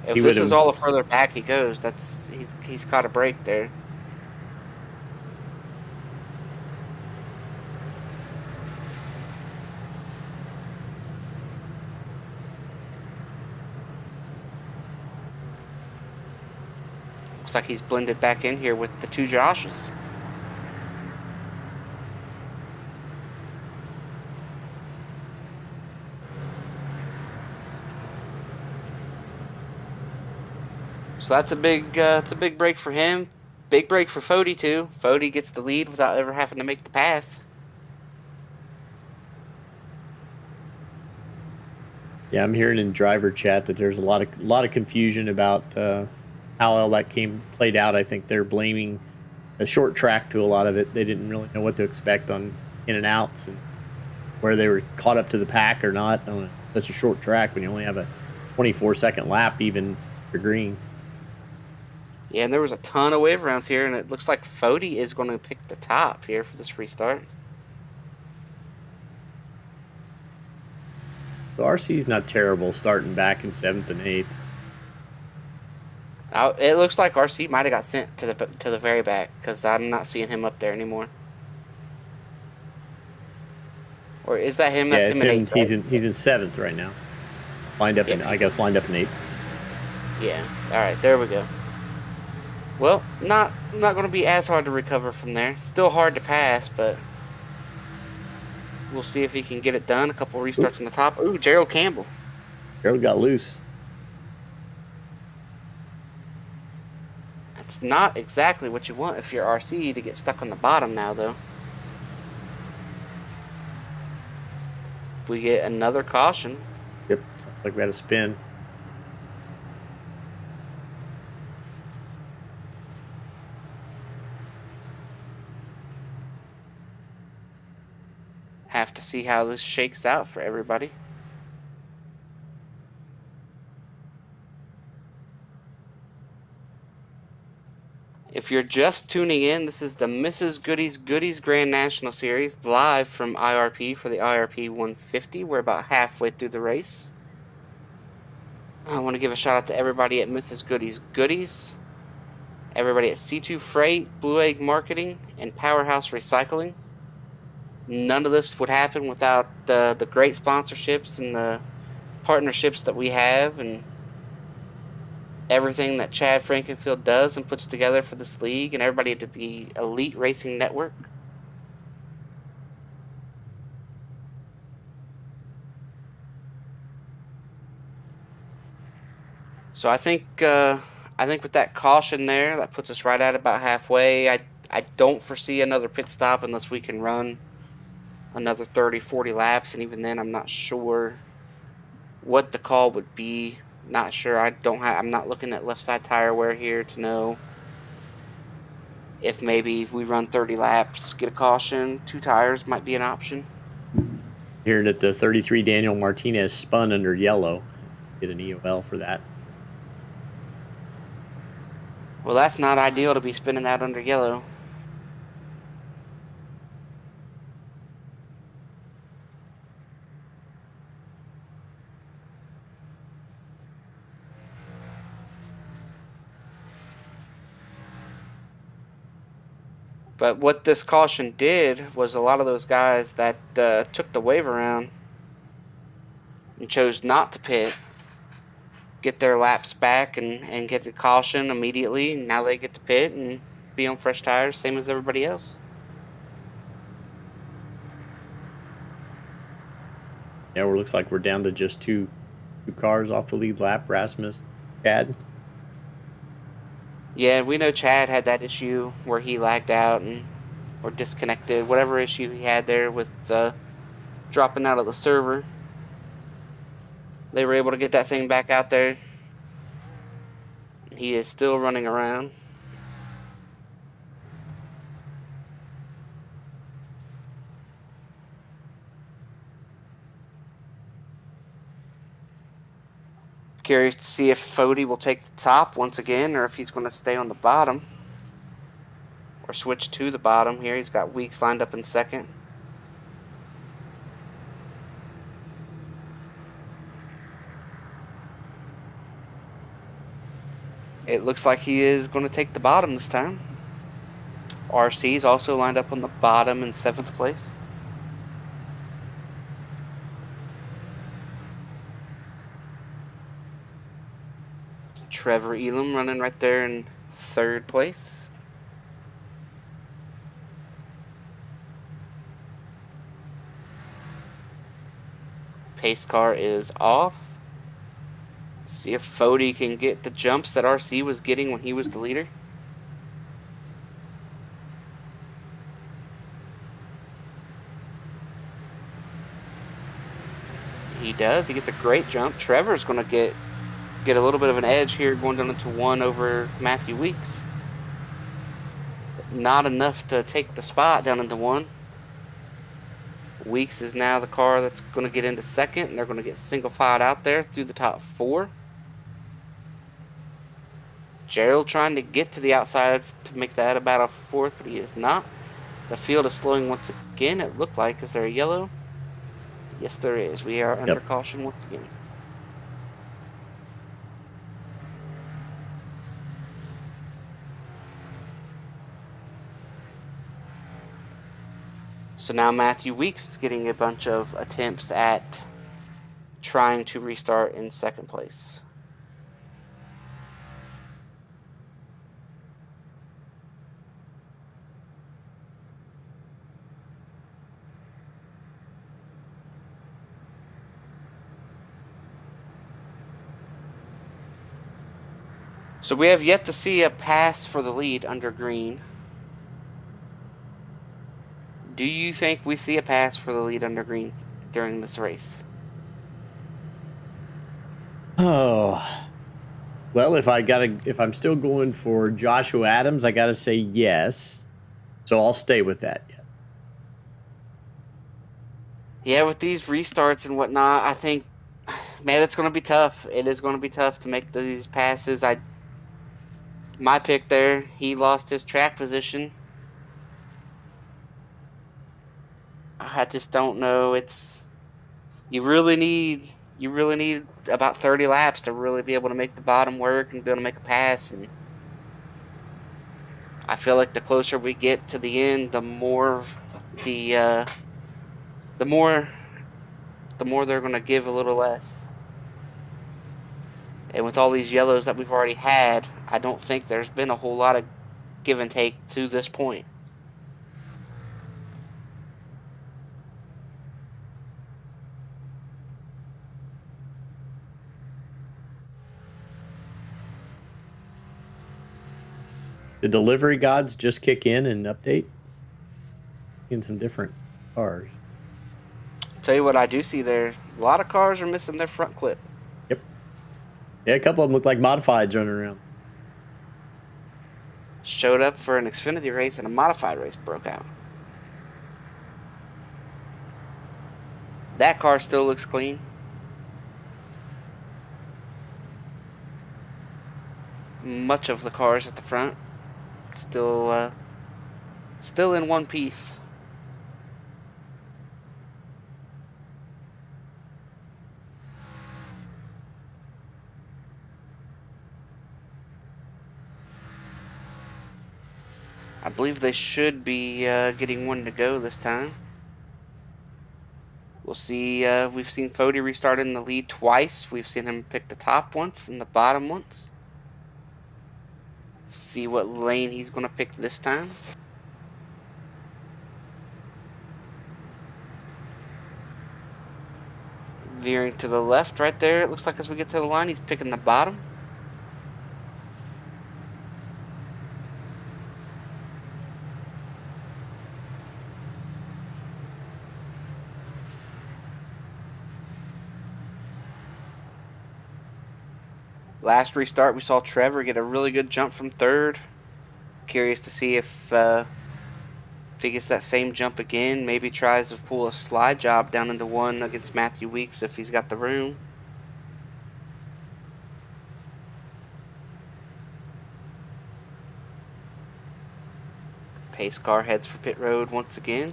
If this is all the further back he goes, he's caught a break there. Looks like he's blended back in here with the two Joshes. So that's it's a big break for him. Big break for Fody too. Fody gets the lead without ever having to make the pass.
Yeah, I'm hearing in driver chat that there's a lot of confusion about how all that played out. I think they're blaming a short track to a lot of it. They didn't really know what to expect on in and outs and where they were caught up to the pack or not on such a short track when you only have a 24-second lap even for green.
Yeah, and there was a ton of wave rounds here, and it looks like Fody is going to pick the top here for this restart.
So RC's not terrible starting back in 7th and 8th.
It looks like RC might have got sent to the very back because I'm not seeing him up there anymore. Or is that him?
Yeah,
That's him in 8th.
Right? He's in 7th right now. Lined up in 8th.
Yeah. All right, there we go. Well, not going to be as hard to recover from there. Still hard to pass, but we'll see if he can get it done. A couple restarts on the top. Ooh, Gerald Campbell.
Gerald got loose.
That's not exactly what you want if you're RC to get stuck on the bottom now, though. If we get another caution.
Yep, sounds like we had a spin.
Have to see how this shakes out for everybody. If you're just tuning in, this is the Mrs. Goodies Grand National Series live from IRP for the IRP 150. We're about halfway through the race. I want to give a shout out to everybody at Mrs. Goodies, everybody at C2 Freight, Blue Egg Marketing, and Powerhouse Recycling. None of this would happen without the great sponsorships and the partnerships that we have and everything that Chad Frankenfield does and puts together for this league and everybody at the Elite Racing Network. So I think with that caution there, that puts us right at about halfway. I don't foresee another pit stop unless we can run another 30-40 laps, and even then I'm not sure what the call would be. Not sure. I'm not looking at left side tire wear here to know if maybe we run 30 laps, get a caution, 2 tires might be an option.
Hearing that the 33 Daniel Martinez spun under yellow. Get an EOL for that.
Well, that's not ideal to be spinning that under yellow. But what this caution did was a lot of those guys that took the wave around and chose not to pit get their laps back and get the caution immediately. Now they get to pit and be on fresh tires, same as everybody else.
Yeah, it looks like we're down to just two cars off the lead lap, Rasmus, Chad.
Yeah, we know Chad had that issue where he lagged out or disconnected, whatever issue he had there with dropping out of the server. They were able to get that thing back out there. He is still running around. Curious to see if Fody will take the top once again or if he's going to stay on the bottom or switch to the bottom here. He's got Weeks lined up in second. It looks like he is going to take the bottom this time. RC's also lined up on the bottom in 7th place. Trevor Elam running right there in 3rd place. Pace car is off. See if Fody can get the jumps that RC was getting when he was the leader. He does. He gets a great jump. Trevor's going to get a little bit of an edge here going down into 1 over Matthew Weeks. Not enough to take the spot down into 1. Weeks is now the car that's going to get into 2nd, and they're going to get single filed out there through the top 4. Gerald trying to get to the outside to make that a battle for 4th, but he is not. The field is slowing once again, it looked like. Is there a yellow? Yes, there is. We are under caution once again. So now Matthew Weeks is getting a bunch of attempts at trying to restart in 2nd place. So we have yet to see a pass for the lead under green. Do you think we see a pass for the lead under green during this race?
Oh, well, if I'm still going for Joshua Adams, I gotta say yes. So I'll stay with that.
Yeah, with these restarts and whatnot, I think, man, it's going to be tough. It is going to be tough to make these passes. My pick there, he lost his track position. I just don't know. You really need about 30 laps to really be able to make the bottom work and be able to make a pass. And I feel like the closer we get to the end, the more they're going to give a little less. And with all these yellows that we've already had, I don't think there's been a whole lot of give and take to this point.
The delivery gods just kick in and update in some different cars.
Tell you what I do see there. A lot of cars are missing their front clip.
Yep. Yeah, a couple of them look like modifieds running around.
Showed up for an Xfinity race and a modified race broke out. That car still looks clean. Much of the cars at the front still in one piece. I believe they should be getting one to go this time. We'll see. We've seen Fody restart in the lead twice. We've seen him pick the top once and the bottom once. See what lane he's going to pick this time. Veering to the left right there. It looks like as we get to the line, he's picking the bottom. Last restart, we saw Trevor get a really good jump from third. Curious to see if he gets that same jump again. Maybe tries to pull a slide job down into one against Matthew Weeks if he's got the room. Pace car heads for pit road once again.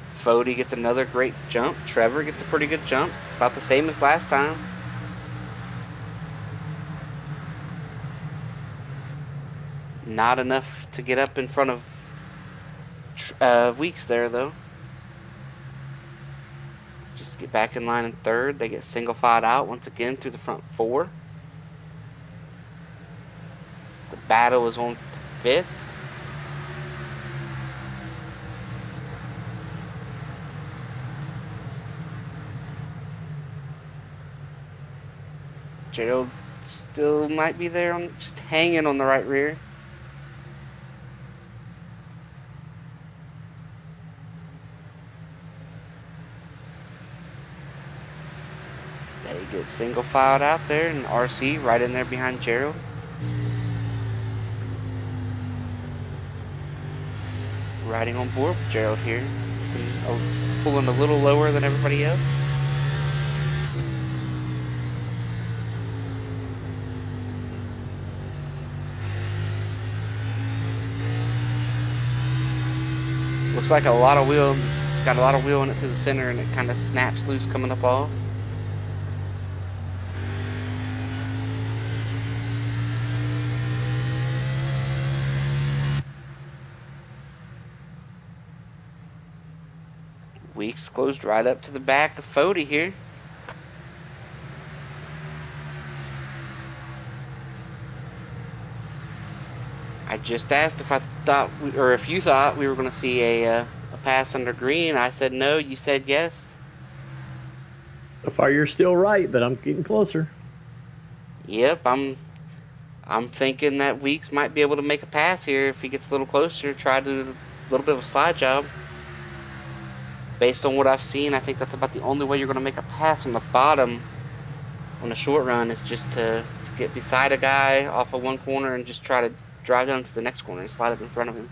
Fody gets another great jump. Trevor gets a pretty good jump. About the same as last time. Not enough to get up in front of Weeks there, though. Just to get back in line in third. They get single filed out once again through the front four. The battle is on fifth. Gerald still might be there, just hanging on the right rear. They get single filed out there, and RC right in there behind Gerald. Riding on board with Gerald here, pulling a little lower than everybody else. Looks like a lot of wheel, got a lot of wheel in it through the center, and it kind of snaps loose coming up off. Weeks closed right up to the back of Fody here. I just asked if I thought, or if you thought we were going to see a pass under green. I said no. You said yes.
So far, you're still right, but I'm getting closer.
Yep, I'm thinking that Weeks might be able to make a pass here if he gets a little closer. Try to do a little bit of a slide job. Based on what I've seen, I think that's about the only way you're going to make a pass on the bottom on a short run is just to get beside a guy off of one corner and just try to drive down to the next corner and slide it in front of him.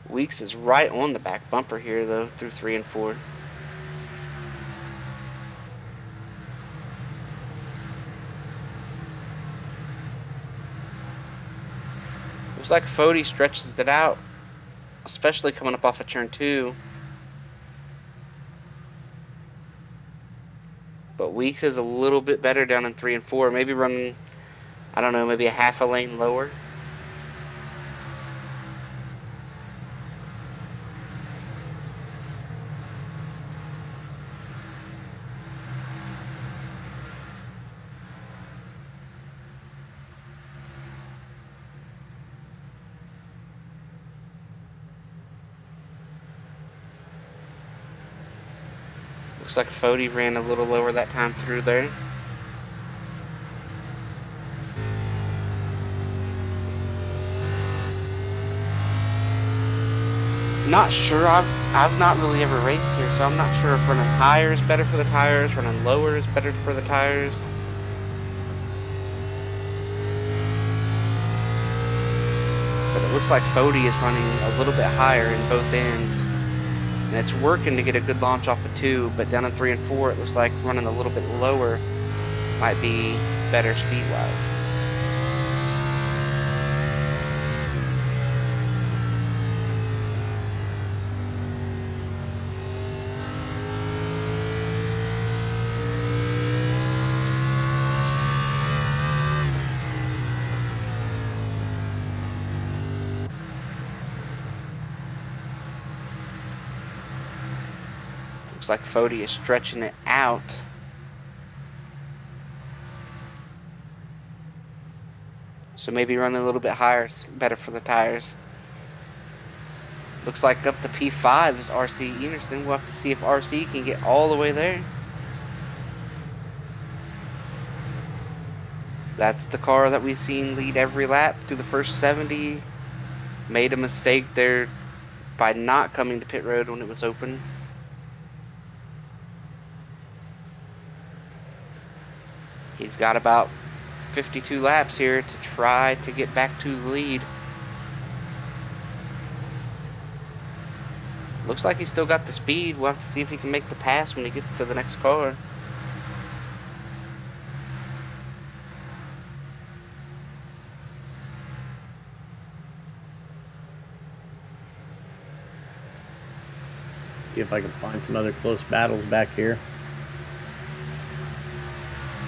Weeks is right on the back bumper here, though, through 3 and 4. Looks like Fody stretches it out, especially coming up off of turn 2. But Weeks is a little bit better down in 3 and 4. Maybe running, I don't know, maybe a half a lane lower. Looks like Fody ran a little lower that time through there. Not sure. I've not really ever raced here, so I'm not sure if running higher is better for the tires, running lower is better for the tires. But it looks like Fody is running a little bit higher in both ends. And it's working to get a good launch off of 2, but down in 3 and 4, it looks like running a little bit lower might be better speed-wise. Looks like Fody is stretching it out. So maybe running a little bit higher is better for the tires. Looks like up to P5 is RC Enerson. We'll have to see if RC can get all the way there. That's the car that we've seen lead every lap through the first 70. Made a mistake there by not coming to pit road when it was open. He's got about 52 laps here to try to get back to the lead. Looks like he's still got the speed. We'll have to see if he can make the pass when he gets to the next car.
See if I can find some other close battles back here.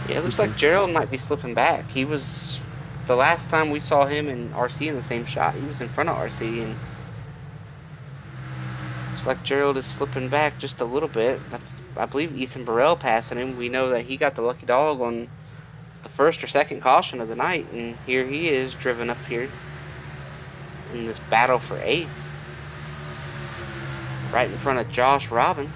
Yeah, it looks like Gerald might be slipping back. He was, the last time we saw him and RC in the same shot, he was in front of RC, and looks like Gerald is slipping back just a little bit. That's, I believe, Ethan Burrell passing him. We know that he got the lucky dog on the first or second caution of the night, and here he is driven up here in this battle for 8th, right in front of Josh Robin.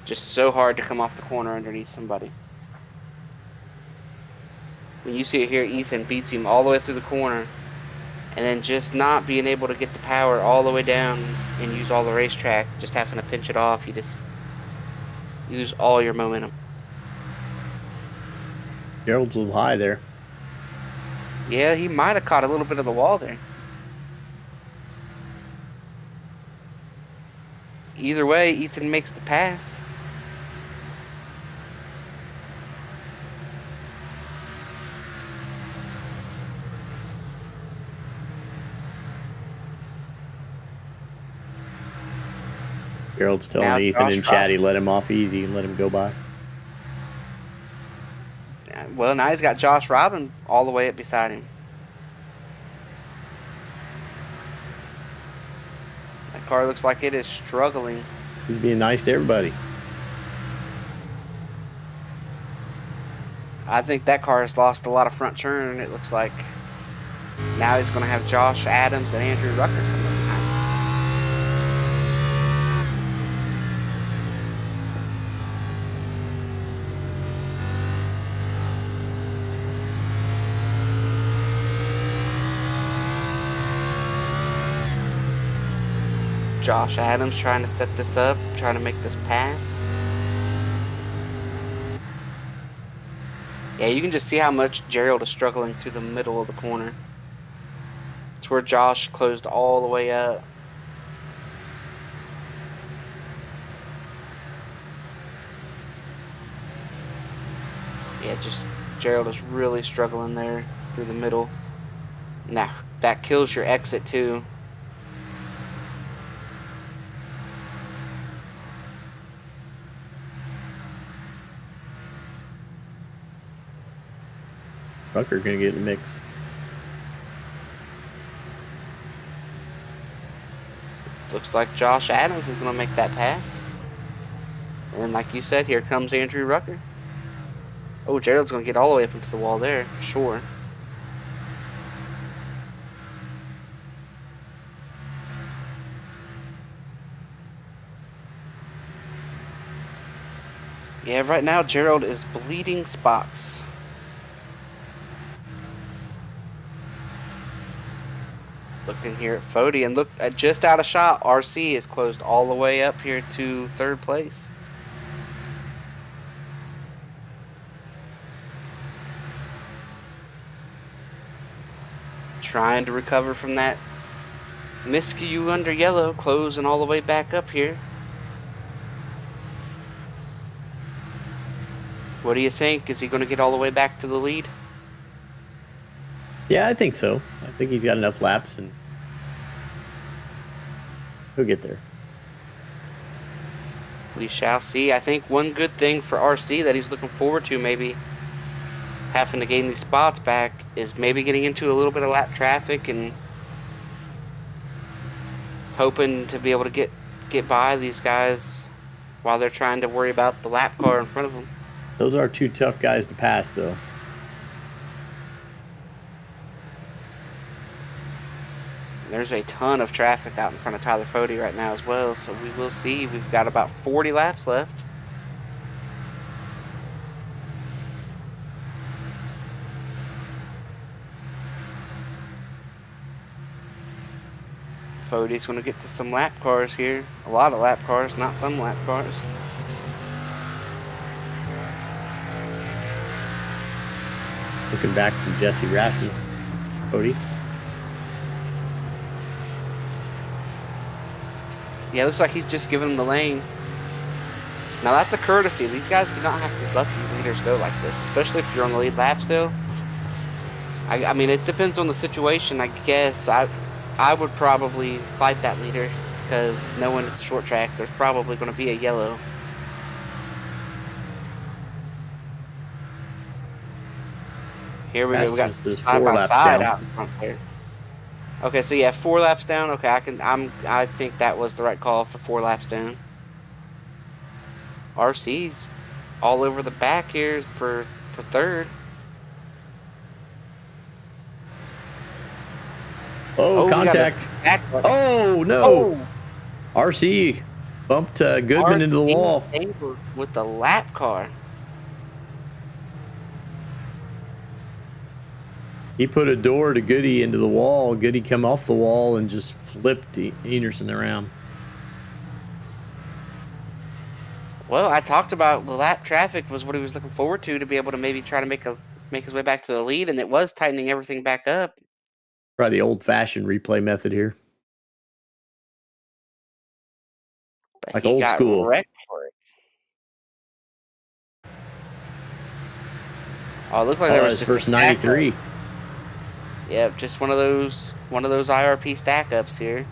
Just so hard to come off the corner underneath somebody. When you see it here, Ethan beats him all the way through the corner, and then just not being able to get the power all the way down and use all the racetrack, just having to pinch it off, you just lose all your momentum.
Gerald's a little high there.
Yeah, he might have caught a little bit of the wall there. Either way, Ethan makes the pass.
Gerald's telling
Now
Ethan
Josh
and Chatty, let him off easy and let him go by.
Well, now he's got Josh Robin all the way up beside him. That car looks like it is struggling.
He's being nice to everybody.
I think that car has lost a lot of front turn. It looks like now he's going to have Josh Adams and Andrew Rucker come up behind him. Josh Adams trying to set this up, trying to make this pass. Yeah, you can just see how much Gerald is struggling through the middle of the corner. It's where Josh closed all the way up. Yeah, just Gerald is really struggling there through the middle. Now, that kills your exit too.
Rucker gonna get in the mix.
Looks like Josh Adams is going to make that pass. And like you said, here comes Andrew Rucker. Oh, Gerald's going to get all the way up into the wall there, for sure. Yeah, right now Gerald is bleeding spots. Looking here at Fody, and look, just out of shot, RC is closed all the way up here to 3rd place. Trying to recover from that miscue under yellow, closing all the way back up here. What do you think? Is he going to get all the way back to the lead?
Yeah, I think so. I think he's got enough laps and he'll get there.
We shall see. I think one good thing for RC that he's looking forward to, maybe having to gain these spots back, is maybe getting into a little bit of lap traffic and hoping to be able to get by these guys while they're trying to worry about the lap car in front of them.
Those are 2 tough guys to pass, though.
There's a ton of traffic out in front of Tyler Fody right now as well, so we will see. We've got about 40 laps left. Fody's going to get to some lap cars here. A lot of lap cars, not some lap cars.
Looking back from Jesse Rasmus. Cody.
Yeah, it looks like he's just giving him the lane. Now that's a courtesy. These guys do not have to let these leaders go like this, especially if you're on the lead lap still. I mean, it depends on the situation, I guess. I would probably fight that leader because knowing it's a short track, there's probably going to be a yellow. Here we go. We got side by side out in front there. Okay, so yeah, 4 laps down. Okay, I think that was the right call for 4 laps down. RC's all over the back here for third.
Oh, contact. Oh, no. Oh. RC bumped Goodman into the wall.
With the lap car.
He put a door to Goody into the wall. Goody come off the wall and just flipped Enerson around.
Well, I talked about the lap traffic was what he was looking forward to be able to maybe try to make his way back to the lead, and it was tightening everything back up.
Try the old-fashioned replay method here.
But
like
he
old
got
school.
wrecked for it. Oh, it looked like there was just
first 93.
Yep, just one of those IRP stack ups here.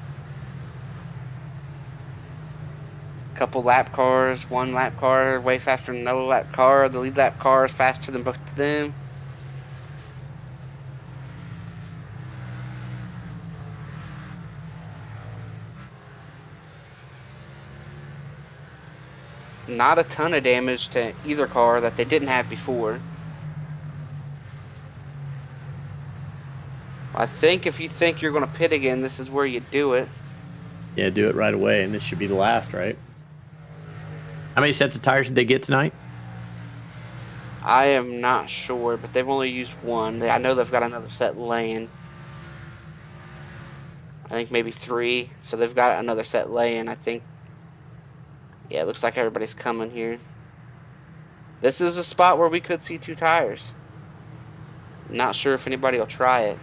Couple lap cars, one lap car way faster than another lap car. The lead lap car is faster than both of them. Not a ton of damage to either car that they didn't have before. I think if you think you're going to pit again, this is where you do it.
Yeah, do it right away, and this should be the last, right? How many sets of tires did they get tonight?
I am not sure, but they've only used one. I know they've got another set laying. I think maybe 3. So they've got another set laying, I think. Yeah, it looks like everybody's coming here. This is a spot where we could see 2 tires. Not sure if anybody will try it.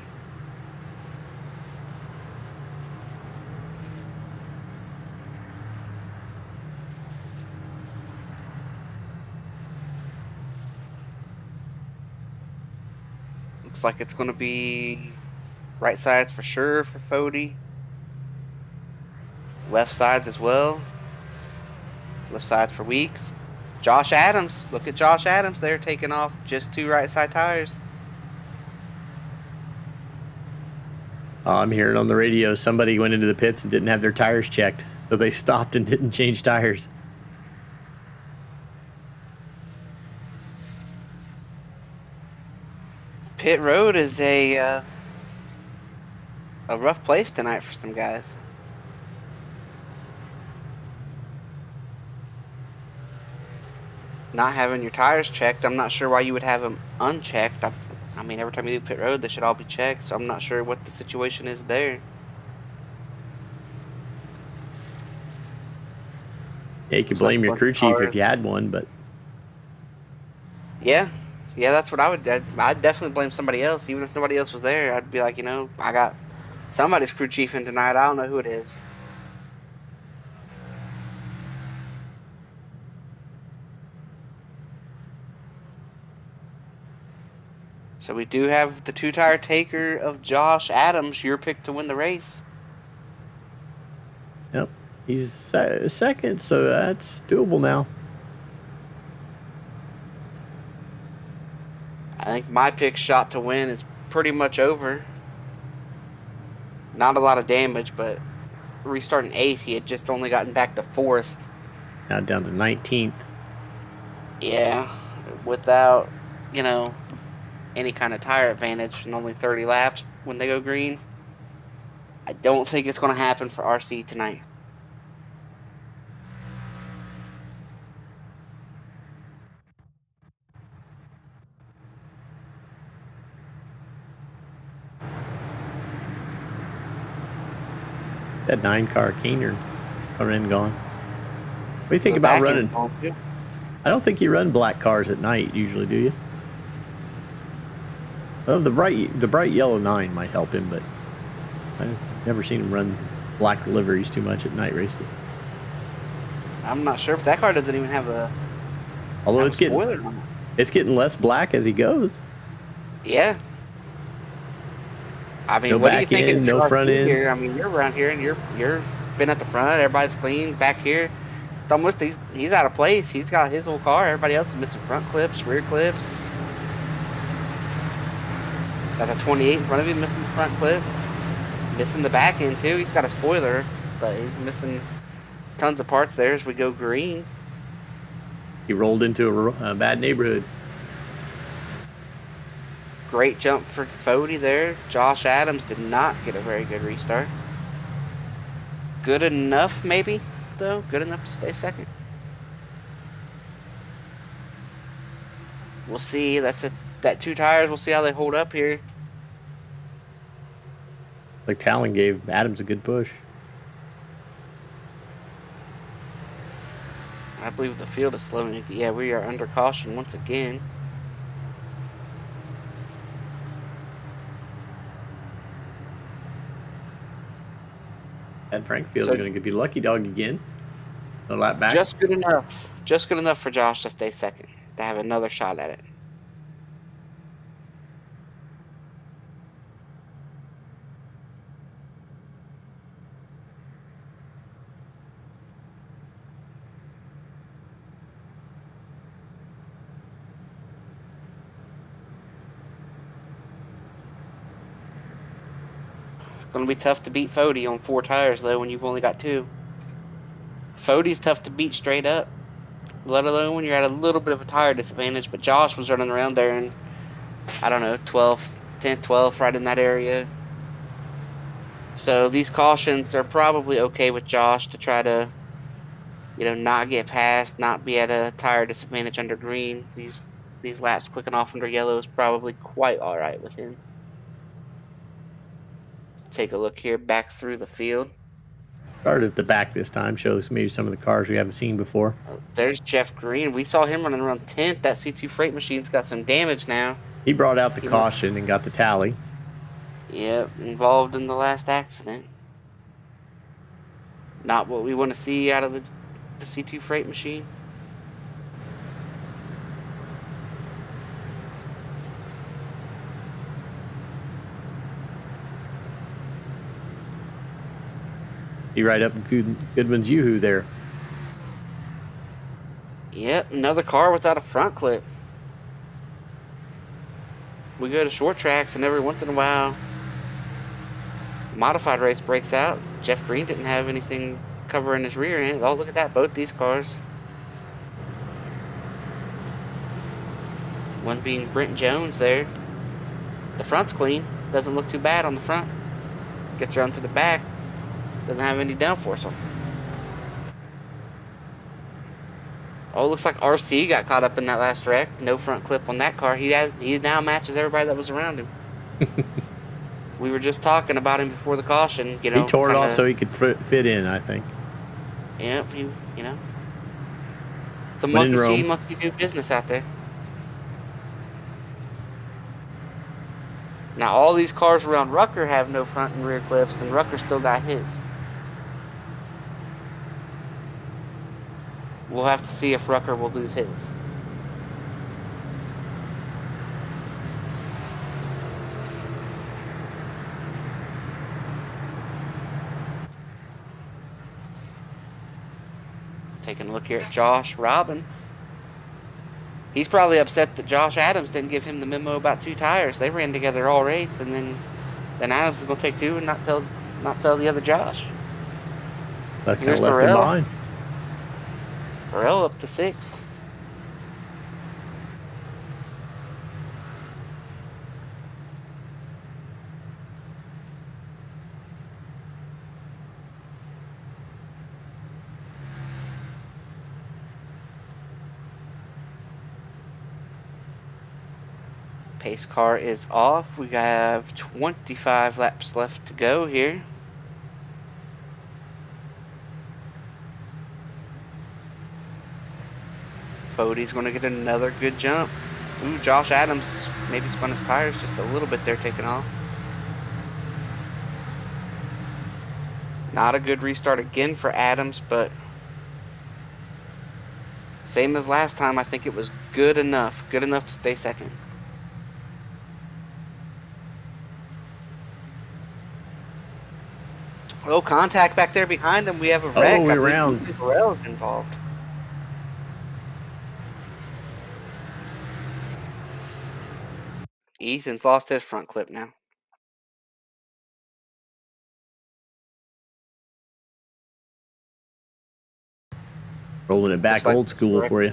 Looks like it's going to be right sides for sure for Fody. Left sides as well. Left sides for Weeks. Josh Adams. Look at Josh Adams there taking off just 2 right side tires.
I'm hearing on the radio somebody went into the pits and didn't have their tires checked, so they stopped and didn't change tires.
Pit road is a rough place tonight for some guys. Not having your tires checked, I'm not sure why you would have them unchecked. I mean, every time you do pit road, they should all be checked, so I'm not sure what the situation is there.
Yeah, you could blame your crew chief if you had one, but...
Yeah, that's what I would... I'd definitely blame somebody else. Even if nobody else was there, I'd be like, you know, I got somebody's crew chief in tonight. I don't know who it is. So we do have the 2-tire taker of Josh Adams, your pick to win the race.
Yep. He's second, so that's doable now.
I think my pick shot to win is pretty much over. Not a lot of damage, but restarting 8th, he had just only gotten back to 4th.
Now down to 19th.
Yeah, without, you know, any kind of tire advantage and only 30 laps when they go green. I don't think it's going to happen for RC tonight.
That 9-car Keener coming and gone. What do you think
The
about
back
running?
end going, too.
I don't think you run black cars at night usually, do you? Well, the bright yellow 9 might help him, but I've never seen him run black liveries too much at night races.
I'm not sure, but that car doesn't even have a
Although it's
spoiler on it.
It's getting less black as he goes.
Yeah. I mean,
No
what do you
back
think?
end, no front end.
Here? I mean, you're around here, and you're been at the front. Everybody's clean back here. It's almost he's out of place. He's got his whole car. Everybody else is missing front clips, rear clips. Got the 28 in front of him, missing the front clip, missing the back end too. He's got a spoiler, but he's missing tons of parts there as we go green.
He rolled into a bad neighborhood.
Great jump for Fody there. Josh Adams did not get a very good restart. Good enough, maybe, though. Good enough to stay second. We'll see. That 2 tires. We'll see how they hold up here.
Like Talon gave Adams a good push.
I believe the field is slowing. Yeah, we are under caution once again.
And Frank Field's going to be lucky dog again. A lap back.
Just good enough. Just good enough for Josh to stay second. To have another shot at it. Going to be tough to beat Fody on 4 tires, though, when you've only got 2. Fody's tough to beat straight up, let alone when you're at a little bit of a tire disadvantage. But Josh was running around there in, I don't know, 12th, 10th, 12th, right in that area. So these cautions are probably okay with Josh to try to, not get past, not be at a tire disadvantage under green. These laps clicking off under yellow is probably quite all right with him. Take a look here back through the field.
Started at the back this time. Shows maybe some of the cars we haven't seen before.
There's Jeff Green. We saw him running around 10th. That C2 freight machine's got some damage now.
He brought out the caution and got the tally.
Yep, involved in the last accident. Not what we want to see out of the C2 freight machine.
He right up Goodman's Yoo-hoo there.
Yep, another car without a front clip. We go to short tracks, and every once in a while, modified race breaks out. Jeff Green didn't have anything covering his rear end. Oh, look at that, both these cars. One being Brent Jones there. The front's clean. Doesn't look too bad on the front. Gets around to the back. Doesn't have any downforce on. Oh, looks like RC got caught up in that last wreck. No front clip on that car. He now matches everybody that was around him. We were just talking about him before the caution.
He tore it off so he could fit in, I think.
Yep, it's a monkey see, monkey do business out there. Now all these cars around Rucker have no front and rear clips, and Rucker still got his. We'll have to see if Rucker will lose his. Taking a look here at Josh Robin. He's probably upset that Josh Adams didn't give him the memo about 2 tires. They ran together all race, and then Adams is going to take 2 and not tell the other Josh.
That kind of left him behind.
Burrell up to 6th. Pace car is off. We have 25 laps left to go here. Fode's going to get another good jump. Ooh, Josh Adams maybe spun his tires just a little bit there, taking off. Not a good restart again for Adams, but same as last time, I think it was good enough. Good enough to stay second. Oh, contact back there behind him. We have a wreck.
Oh,
I
we
believe
round.
Rail's involved. Ethan's lost his front clip now.
Rolling it back
like
old school for you.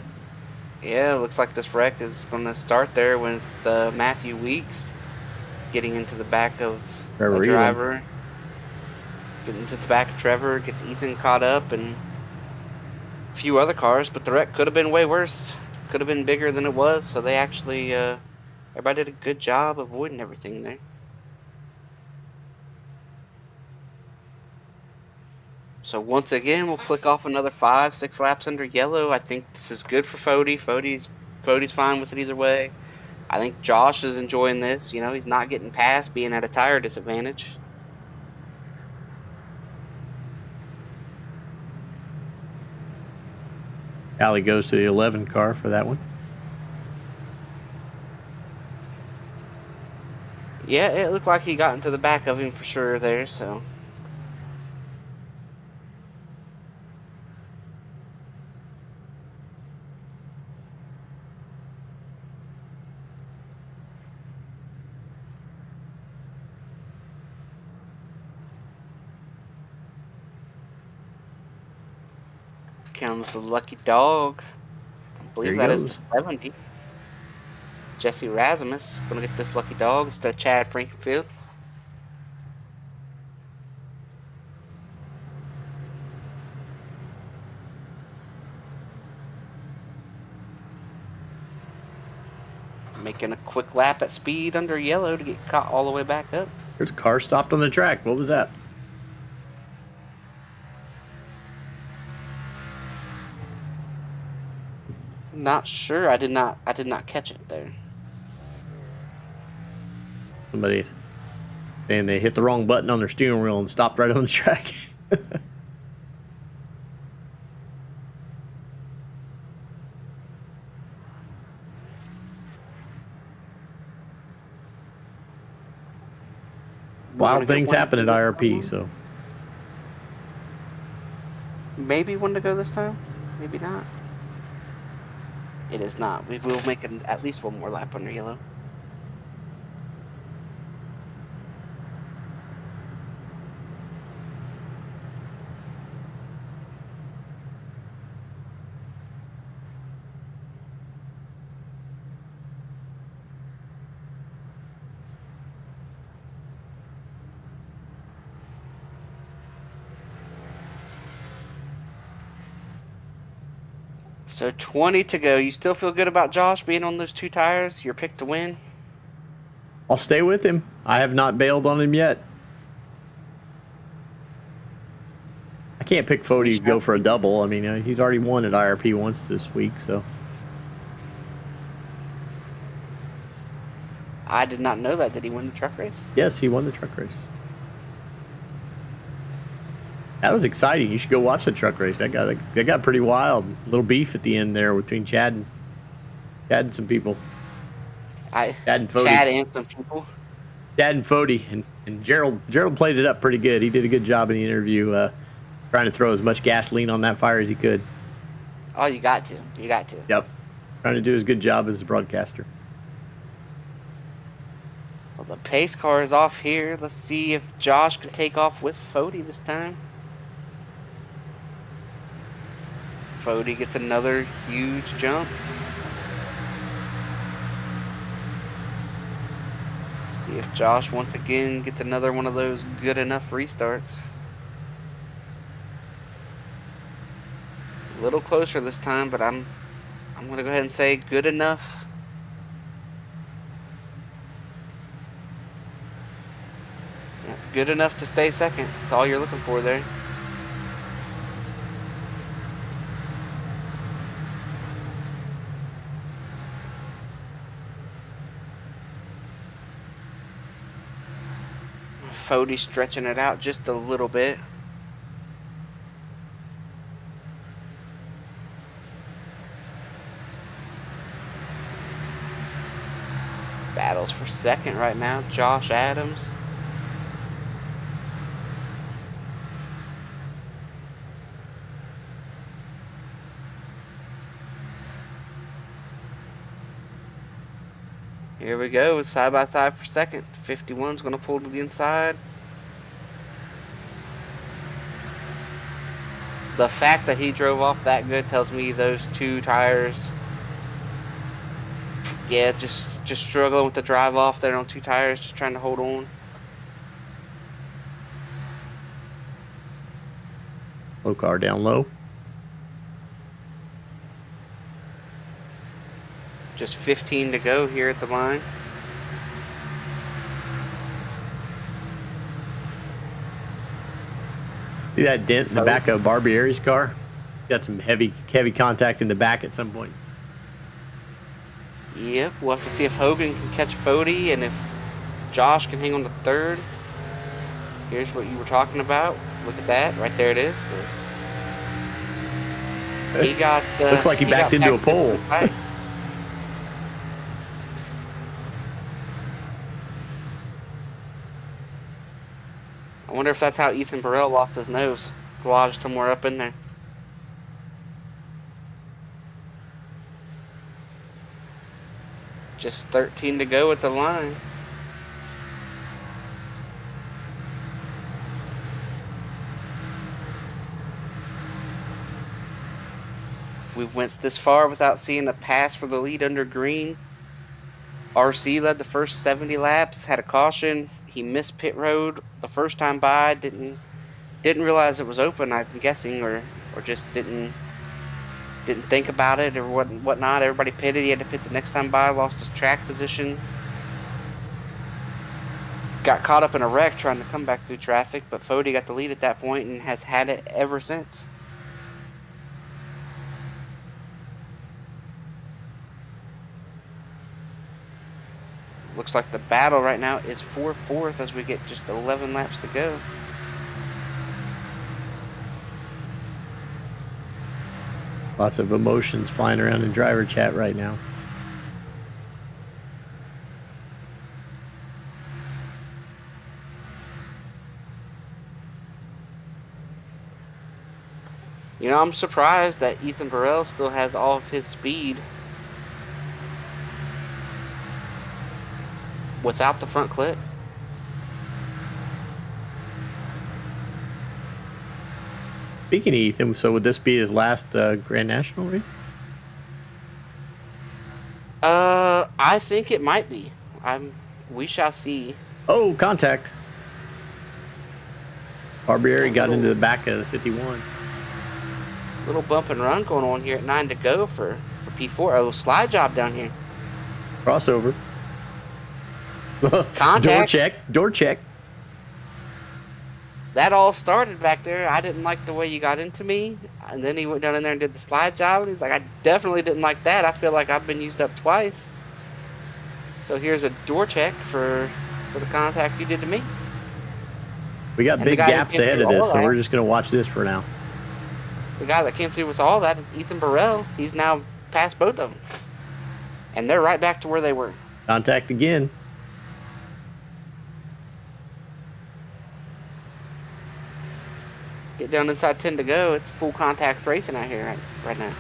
Yeah, looks like this wreck is going to start there with Matthew Weeks getting into the back of
Trevor
a
Elam.
driver. Getting into the back of Trevor, gets Ethan caught up, and a few other cars, but the wreck could have been way worse. Could have been bigger than it was, so they actually, everybody did a good job avoiding everything there. So once again, we'll flick off another 5-6 laps under yellow. I think this is good for Fode. Fode's fine with it either way. I think Josh is enjoying this. You know, he's not getting past being at a tire disadvantage.
Allie goes to the 11 car for that one.
Yeah, it looked like he got into the back of him for sure there, so. Comes the lucky dog. I believe that is the 70. Jesse Rasmus gonna get this lucky dog instead of Chad Frankenfield. Making a quick lap at speed under yellow to get caught all the way back up.
There's a car stopped on the track. What was that?
Not sure. I did not catch it there.
Somebody's saying they hit the wrong button on their steering wheel and stopped right on the track. Wild things happen at IRP, so.
Maybe one to go this time. Maybe not. It is not. We will make at least one more lap under yellow. So 20 to go. You still feel good about Josh being on those two tires? Your pick to win?
I'll stay with him. I have not bailed on him yet. I can't pick Fode to go for a double. I mean, he's already won at IRP once this week, so.
I did not know that. Did he win the truck race?
Yes, he won the truck race. That was exciting. You should go watch the truck race. That got pretty wild. A little beef at the end there between Chad and some people. Chad and Fode.
Chad and some people.
Chad and Fode. And Gerald played it up pretty good. He did a good job in the interview, trying to throw as much gasoline on that fire as he could.
Oh, you got to. You got to.
Yep. Trying to do as good job as a broadcaster.
Well, the pace car is off here. Let's see if Josh can take off with Fode this time. Fode gets another huge jump. See if Josh once again gets another one of those good enough restarts. A little closer this time, but I'm going to go ahead and say good enough. Yeah, good enough to stay second. That's all you're looking for there. Fody stretching it out just a little bit. Battles for second right now, Josh Adams. Here we go, side by side for second. 51's going to pull to the inside. The fact that he drove off that good tells me those two tires, yeah, just struggling with the drive off there on two tires, just trying to hold on.
Low car down low.
Just 15 to go here at the line.
See that dent in the back of Barbieri's car? Got some heavy contact in the back at some point.
Yep, we'll have to see if Hogan can catch Fody and if Josh can hang on to third. Here's what you were talking about. Look at that. Right there it is. He got...
Looks like he backed into a pole.
I wonder if that's how Ethan Burrell lost his nose. It's lodged somewhere up in there. Just 13 to go at the line. We've went this far without seeing a pass for the lead under green. RC led the first 70 laps, had a caution. He missed pit road the first time by, didn't realize it was open, I'm guessing, or just didn't think about it or whatnot. Everybody pitted. He had to pit the next time by, lost his track position. Got caught up in a wreck trying to come back through traffic, but Fody got the lead at that point and has had it ever since. Looks like the battle right now is for fourth as we get just 11 laps to go.
Lots of emotions flying around in driver chat right now.
You know, I'm surprised that Ethan Burrell still has all of his speed without the front clip.
Speaking of Ethan, so would this be his last Grand National race?
I think it might be. We shall see.
Oh, contact. Barbieri got into the back of the 51.
Little bump and run going on here at 9 to go for P4. A little slide job down here.
Crossover.
Contact.
Door check.
That all started back there. I didn't like the way you got into me. And then he went down in there and did the slide job. And he was like, I definitely didn't like that. I feel like I've been used up twice. So here's a door check for the contact you did to me.
We got big gaps ahead of this, so we're just going to watch this for now.
The guy that came through with all that is Ethan Burrell. He's now past both of them. And they're right back to where they were.
Contact again.
Get down inside 10 to go. It's full contacts racing out here right now.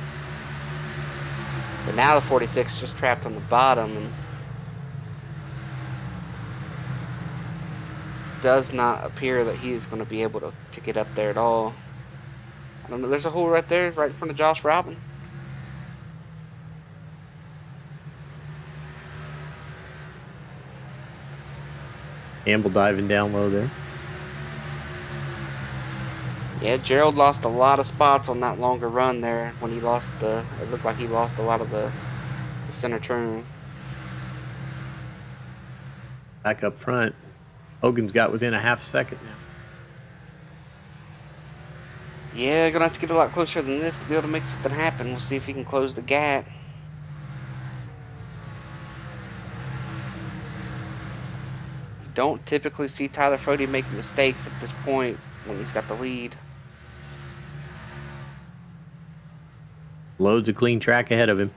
But now the 46 just trapped on the bottom and does not appear that he is going to be able to get up there at all. I don't know. There's a hole right there, right in front of Josh Robin.
Amble diving down low there.
Yeah, Gerald lost a lot of spots on that longer run there when he lost it looked like he lost a lot of the center turn.
Back up front. Hogan's got within a half second now.
Yeah, gonna have to get a lot closer than this to be able to make something happen. We'll see if he can close the gap. don't typically see Tyler Fody make mistakes at this point when he's got the lead.
Loads of clean track ahead of him.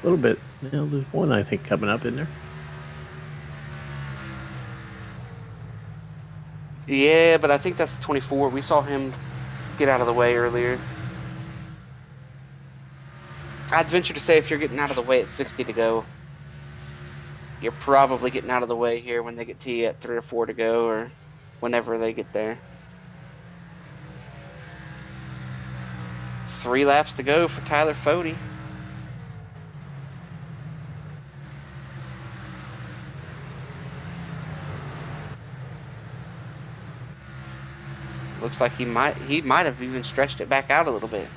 A little bit. There's one, I think, coming up in there.
Yeah, but I think that's the 24. We saw him get out of the way earlier. I'd venture to say if you're getting out of the way at 60 to go, you're probably getting out of the way here when they get to you at 3 or 4 to go, or whenever they get there. 3 laps to go for Tyler Fody. Looks like he might have even stretched it back out a little bit.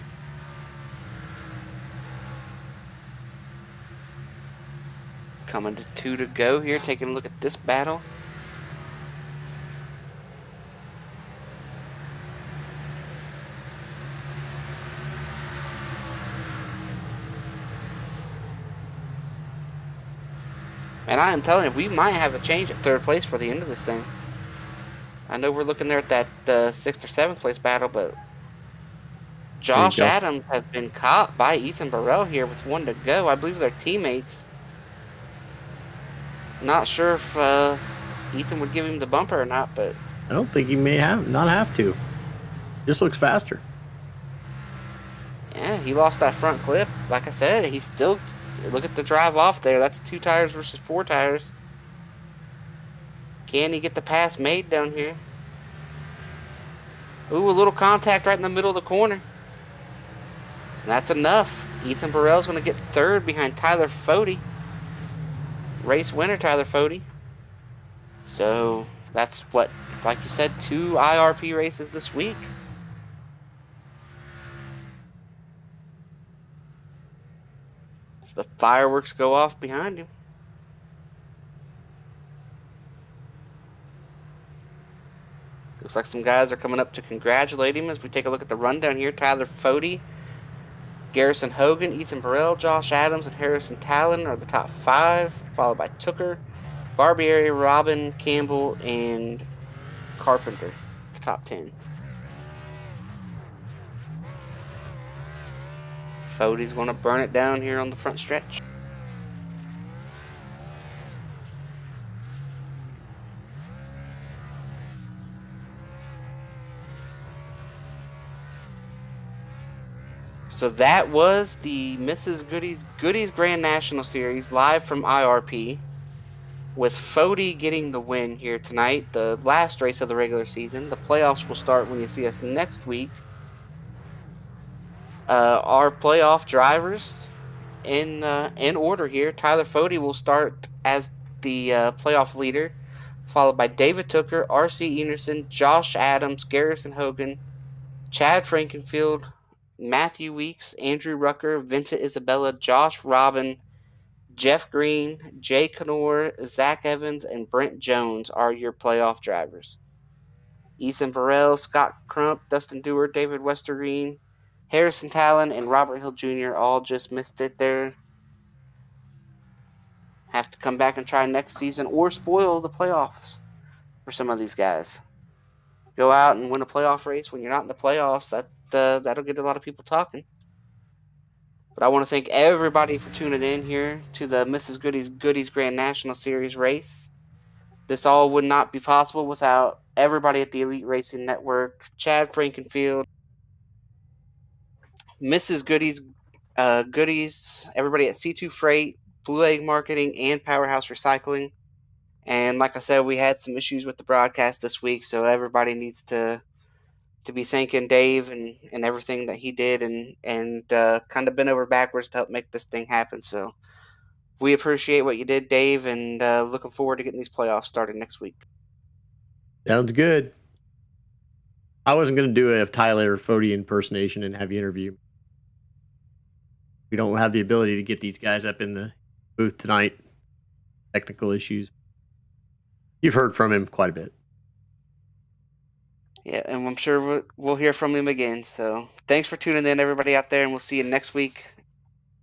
Coming to 2 to go here, taking a look at this battle. And I am telling you, we might have a change at 3rd place for the end of this thing. I know we're looking there at that 6th or 7th place battle, but Josh Adams has been caught by Ethan Burrell here with 1 to go. I believe they're teammates. Not sure if Ethan would give him the bumper or not, but
I don't think he may not have to. Just looks faster.
Yeah, he lost that front clip. Like I said, he's still... Look at the drive off there. That's 2 tires versus 4 tires. Can he get the pass made down here? Ooh, a little contact right in the middle of the corner. That's enough. Ethan Burrell's going to get 3rd behind Tyler Fody. Race winner, Tyler Fody. So, that's what, like you said, 2 IRP races this week. The fireworks go off behind him. Looks like some guys are coming up to congratulate him as we take a look at the rundown here. Tyler Fody, Garrison Hogan, Ethan Burrell, Josh Adams, and Harrison Talon are the top 5, followed by Tooker, Barbieri, Robin, Campbell, and Carpenter, the top 10. Fody's going to burn it down here on the front stretch. So that was the Mrs. Goody's Grand National Series live from IRP, with Fody getting the win here tonight, the last race of the regular season. The playoffs will start when you see us next week. Our playoff drivers in order here. Tyler Fody will start as the playoff leader, followed by David Tooker, R.C. Enerson, Josh Adams, Garrison Hogan, Chad Frankenfield, Matthew Weeks, Andrew Rucker, Vincent Isabella, Josh Robin, Jeff Green, Jay Canor, Zach Evans, and Brent Jones are your playoff drivers. Ethan Burrell, Scott Crump, Dustin Dewar, David Westergreen, Harrison Talon, and Robert Hill Jr. all just missed it there. Have to come back and try next season or spoil the playoffs for some of these guys. Go out and win a playoff race when you're not in the playoffs. That'll get a lot of people talking. But I want to thank everybody for tuning in here to the Mrs. Goody's Grand National Series race. This all would not be possible without everybody at the Elite Racing Network, Chad Frankenfield, Mrs. Goody's, everybody at C2 Freight, Blue Egg Marketing, and Powerhouse Recycling. And like I said, we had some issues with the broadcast this week, so everybody needs to be thanking Dave and everything that he did and kind of bent over backwards to help make this thing happen. So we appreciate what you did, Dave, and looking forward to getting these playoffs started next week.
Sounds good. I wasn't going to do a Tyler Fody impersonation and have you interview. We don't have the ability to get these guys up in the booth tonight. Technical issues. You've heard from him quite a bit.
Yeah, and I'm sure we'll hear from him again. So thanks for tuning in, everybody out there, and we'll see you next week